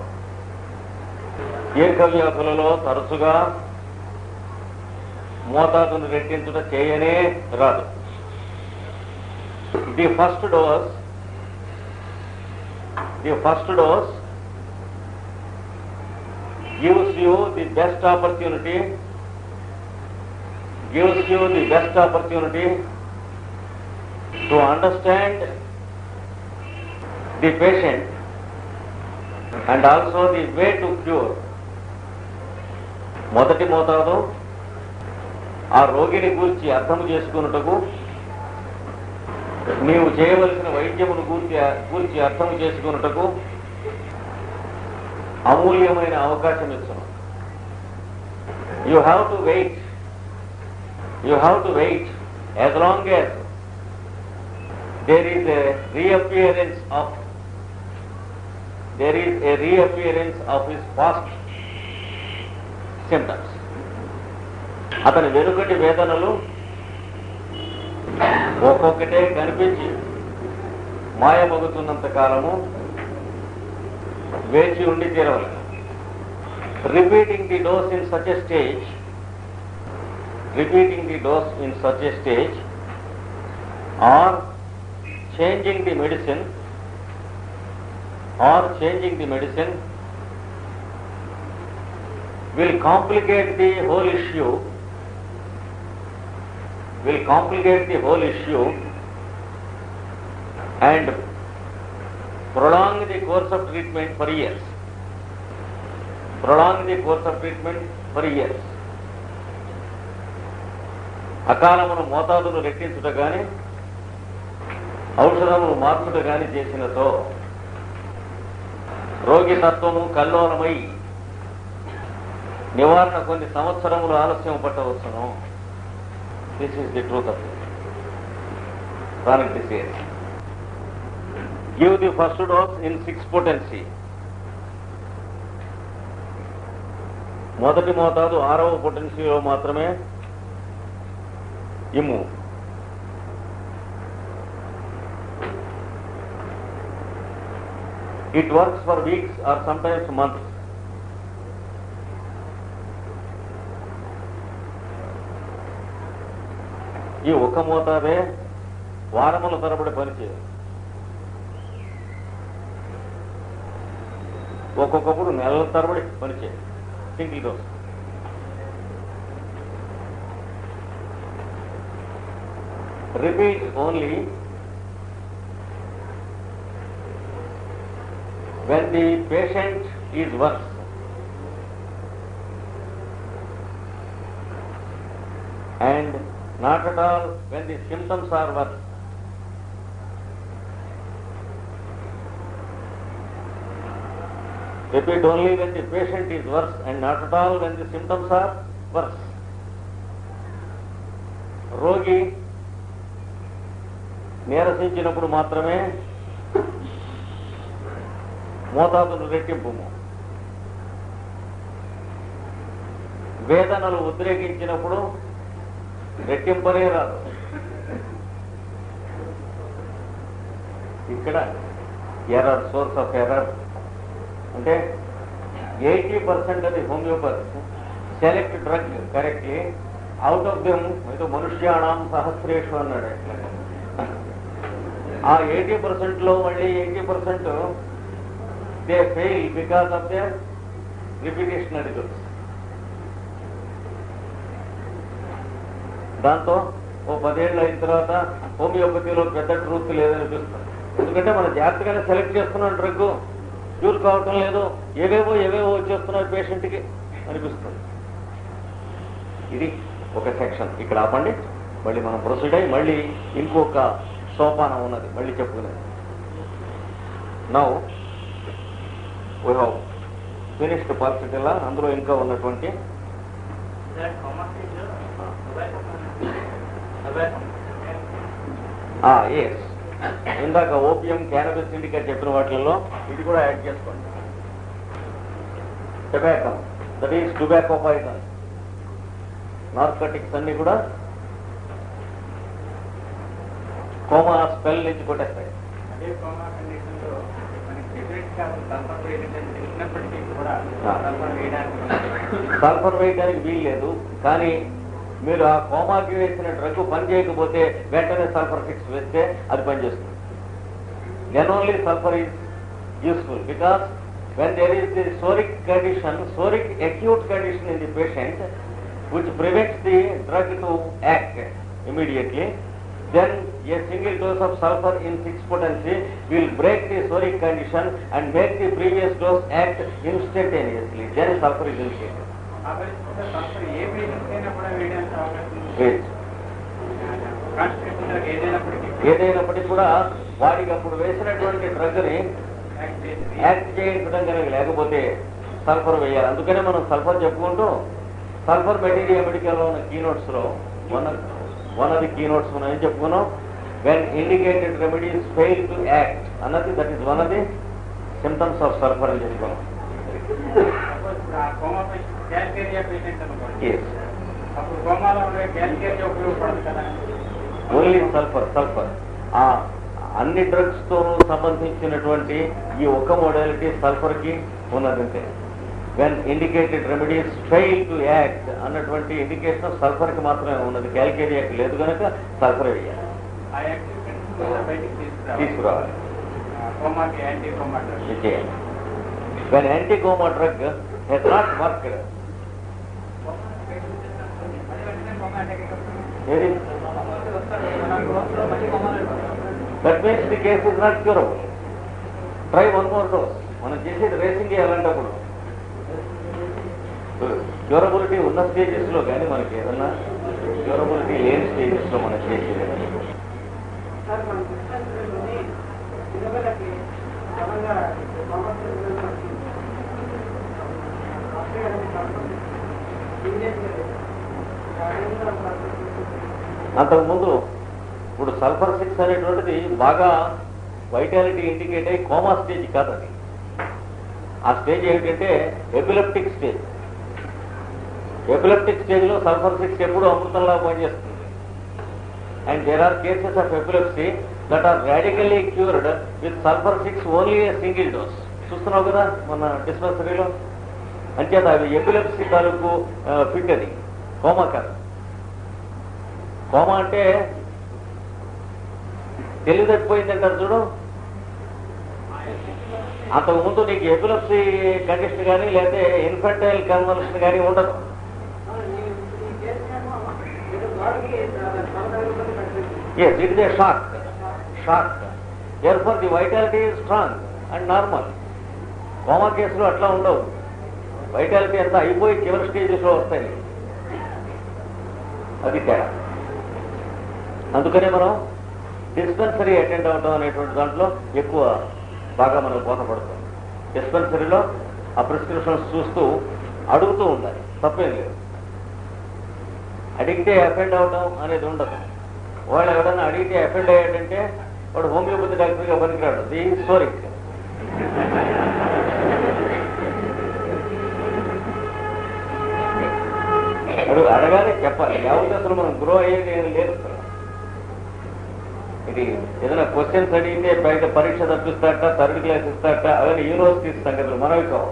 దీర్ఘవ్యాధులలో తరచుగా మోతాదును రెట్టించుట చేయనే రాదు. The first dose gives you the best opportunity to understand the patient and also the way to cure. మొదటి మోతాదు ఆ రోగిని గూర్చి అర్థం చేసుకున్నటకు, నీవు చేయవలసిన వైద్యమును గూర్చి అర్థం చేసుకున్నటకు అమూల్యమైన అవకాశం ఇస్తున్నాం. You have to wait as long as there is a reappearance of his past symptoms. అతని వెనుకటి వేదనలు ఒక్కొక్కటే కనిపించి మాయమగుతున్నంత కాలము వేచి ఉండి తీరవలెను. Repeating the dose in such a stage or changing the medicine will complicate the whole issue and prolong the course of treatment for years. అకాలమును మోతాదును రెట్టించుట గాని ఔషధమును మార్చుట గాని చేసినతో రోగి తత్వము కల్లోలమై నివారణ కొన్ని సంవత్సరములు ఆలస్యం పట్టవచ్చును. This is the truth of chronic disease. Give the first dose in 6 potency. మొదటి మోతాదు 6వ పొటెన్సీలో మాత్రమే ఇమ్ము. It works for weeks or sometimes months. ఈ ఒక్క మోతాదే వారముల తరబడి పనిచేయదు. ఒక్కొక్కప్పుడు నెలల తరబడి పనిచేయదు. Single dose. Repeat only when the patient is worse and not at all when the symptoms are worse. Repeat only when the patient is worse and not at all when the symptoms are worse. రోగి నీరసించినప్పుడు మాత్రమే మోతాదును రెట్టింపుము. వేదనలు ఉద్రేకించినప్పుడు రెట్టింపనే రాదు. ఇక్కడ error, source of error అంటే 80% అది homeopathy select drug correctly, out of them ఏదో మనుష్యాణం సహస్రేషు అన్నాడు. ఆ 80%లో మళ్ళీ 80% they fail because of their రిపిటేషనరీ డోస్. దాంతో ఓ 10 ఏళ్ళు అయిన తర్వాత హోమియోపతిలో పెద్ద ట్రూత్ లేదనిపిస్తుంది. ఎందుకంటే మనం జాగ్రత్తగానే సెలెక్ట్ చేస్తున్నాం, డ్రగ్ క్యూర్ కావటం లేదు, ఏవేవో వచ్చేస్తున్నాయి పేషెంట్కి అనిపిస్తుంది. ఇది ఒక సెక్షన్. ఇక్కడ ఆపండి, మళ్ళీ మనం ప్రొసీడ్ అయ్యి మళ్ళీ ఇంకొక సోపానం ఉన్నది మళ్ళీ చెప్పుకునేది. నౌ వీ హ్యావ్ ఫినిష్డ్ పల్సటిలా అందులో ఇంకా ఉన్నటువంటి ఎస్ ఇందాక ఓపియం క్యానబిస్ ఇండికా చెప్పిన వాటిల్లో ఇది కూడా యాడ్ చేసుకోండి. Tobacco, that is tobacco poison. Narcotics అన్ని కూడా కోమా స్పెల్ నుంచి కొట్టేస్తాయి. సల్ఫర్ వేయడానికి వీలు లేదు, కానీ మీరు ఆ కోమాకి వేసిన డ్రగ్ పని చేయకపోతే వెంటనే సల్ఫర్ 6 వేస్తే అది పనిచేస్తుంది. Then only sulphur is useful because when there is the soric condition, soric acute condition in the patient, which prevents the drug to act immediately, then a single dose of sulfur in 6 potency will break the soric condition and make the previous dose act instantaneously. Then sulfur is initiated. ఏదైనప్పటికీ కూడా వాడికి అప్పుడు వేసినటువంటి drug ని act చేయించడం కనుక లేకపోతే sulphur వేయాలి. అందుకనే మనం సల్ఫర్ చెప్పుకుంటూ సల్ఫర్ మెటీరియా మెడికల్లో ఉన్న కీనోట్స్ లో వన్ ఆఫ్ ది కీనోట్స్ మనం ఏం చెప్పుకున్నాం, when indicated remedies fail to act అన్నది that is one of the symptoms of sulphur అని చెప్పుకున్నాం. ఓన్లీ సల్ఫర్ అన్ని డ్రగ్స్ తో సంబంధించినటువంటి ఈ ఒక్క మోడాలిటీ సల్ఫర్ కి ఉన్నదంటే when indicated remedies fail to act అన్నటువంటి ఇండికేషన్ సల్ఫర్ కి మాత్రమే ఉన్నది, క్యాల్కేరియాకి లేదు కనుక సల్ఫర్ వేయాలి, తీసుకురావాలి. వెన్ యాంటీకోమా drug has not worked, that means the case is not curable. Try one more dose. మనం చేసేది రేసింగ్ అలాంటప్పుడు క్యూరబిలిటీ ఉన్న స్టేజెస్ లో కానీ మనకి ఏదన్నా క్యూరబిలిటీ లేని స్టేజెస్ లో మనం చేసేది అంతకుముందు ఇప్పుడు సల్ఫర్ 6 అనేటువంటిది బాగా వైటాలిటీ ఇండికేట్ అయ్యి కోమా స్టేజ్ కాదు అది. ఆ స్టేజ్ ఏమిటంటే ఎపిలెప్టిక్ స్టేజ్. ఎపిలెప్టిక్ స్టేజ్ లో సల్ఫర్ 6 ఎప్పుడు అమృతంలా పనిచేస్తుంది. And there are cases of epilepsy that are radically cured with sulphur 6 only a single dose. చూస్తున్నావు కదా మన డిస్పెన్సరీలో. అంచేత అవి ఎపిలెప్సీ తాలూకు ఫిట్ అది, కోమా కాదు. కోమా అంటే తెలివితప్పిపోయిందంటారు చూడు. అంతకుముందు నీకు ఎపిలెప్సీ కండిషన్ కానీ లేదా ఇన్ఫెంటైల్ కన్వల్షన్ కానీ ఉండదు. Yes, it is a shock. therefore the vitality is strong and normal. Coma కేసులో అట్లా ఉండవు. వైటాలిటీ అంతా అయిపోయి చివరి స్టేజెస్ లో వస్తాయి. అది తేడా. అందుకనే మనం డిస్పెన్సరీ అటెండ్ అవడం అనేటువంటి దాంట్లో ఎక్కువ బాగా మనకు బోధపడుతుంది. డిస్పెన్సరీలో ఆ ప్రిస్క్రిప్షన్స్ చూస్తూ అడుగుతూ ఉండాలి, తప్పేం లేదు. అడిగితే అఫెండ్ అవడం అనేది ఉండదు. వాళ్ళు ఎవడన్నా అడిగితే అఫెండ్ అయ్యాడంటే వాడు హోమియోపతి డాక్టర్గా పనికిరాడు. The psoric. అడగానే చెప్పాలి. లేకపోతే అసలు మనం గ్రో అయ్యేది లేదు. ఇది ఏదైనా క్వశ్చన్స్ అడిగితే బయట పరీక్ష తప్పిస్తాట, థర్డ్ క్లాస్ ఇస్తాట, అవన్నీ యూనివర్సిటీస్ సంగతులు మనవి కావు.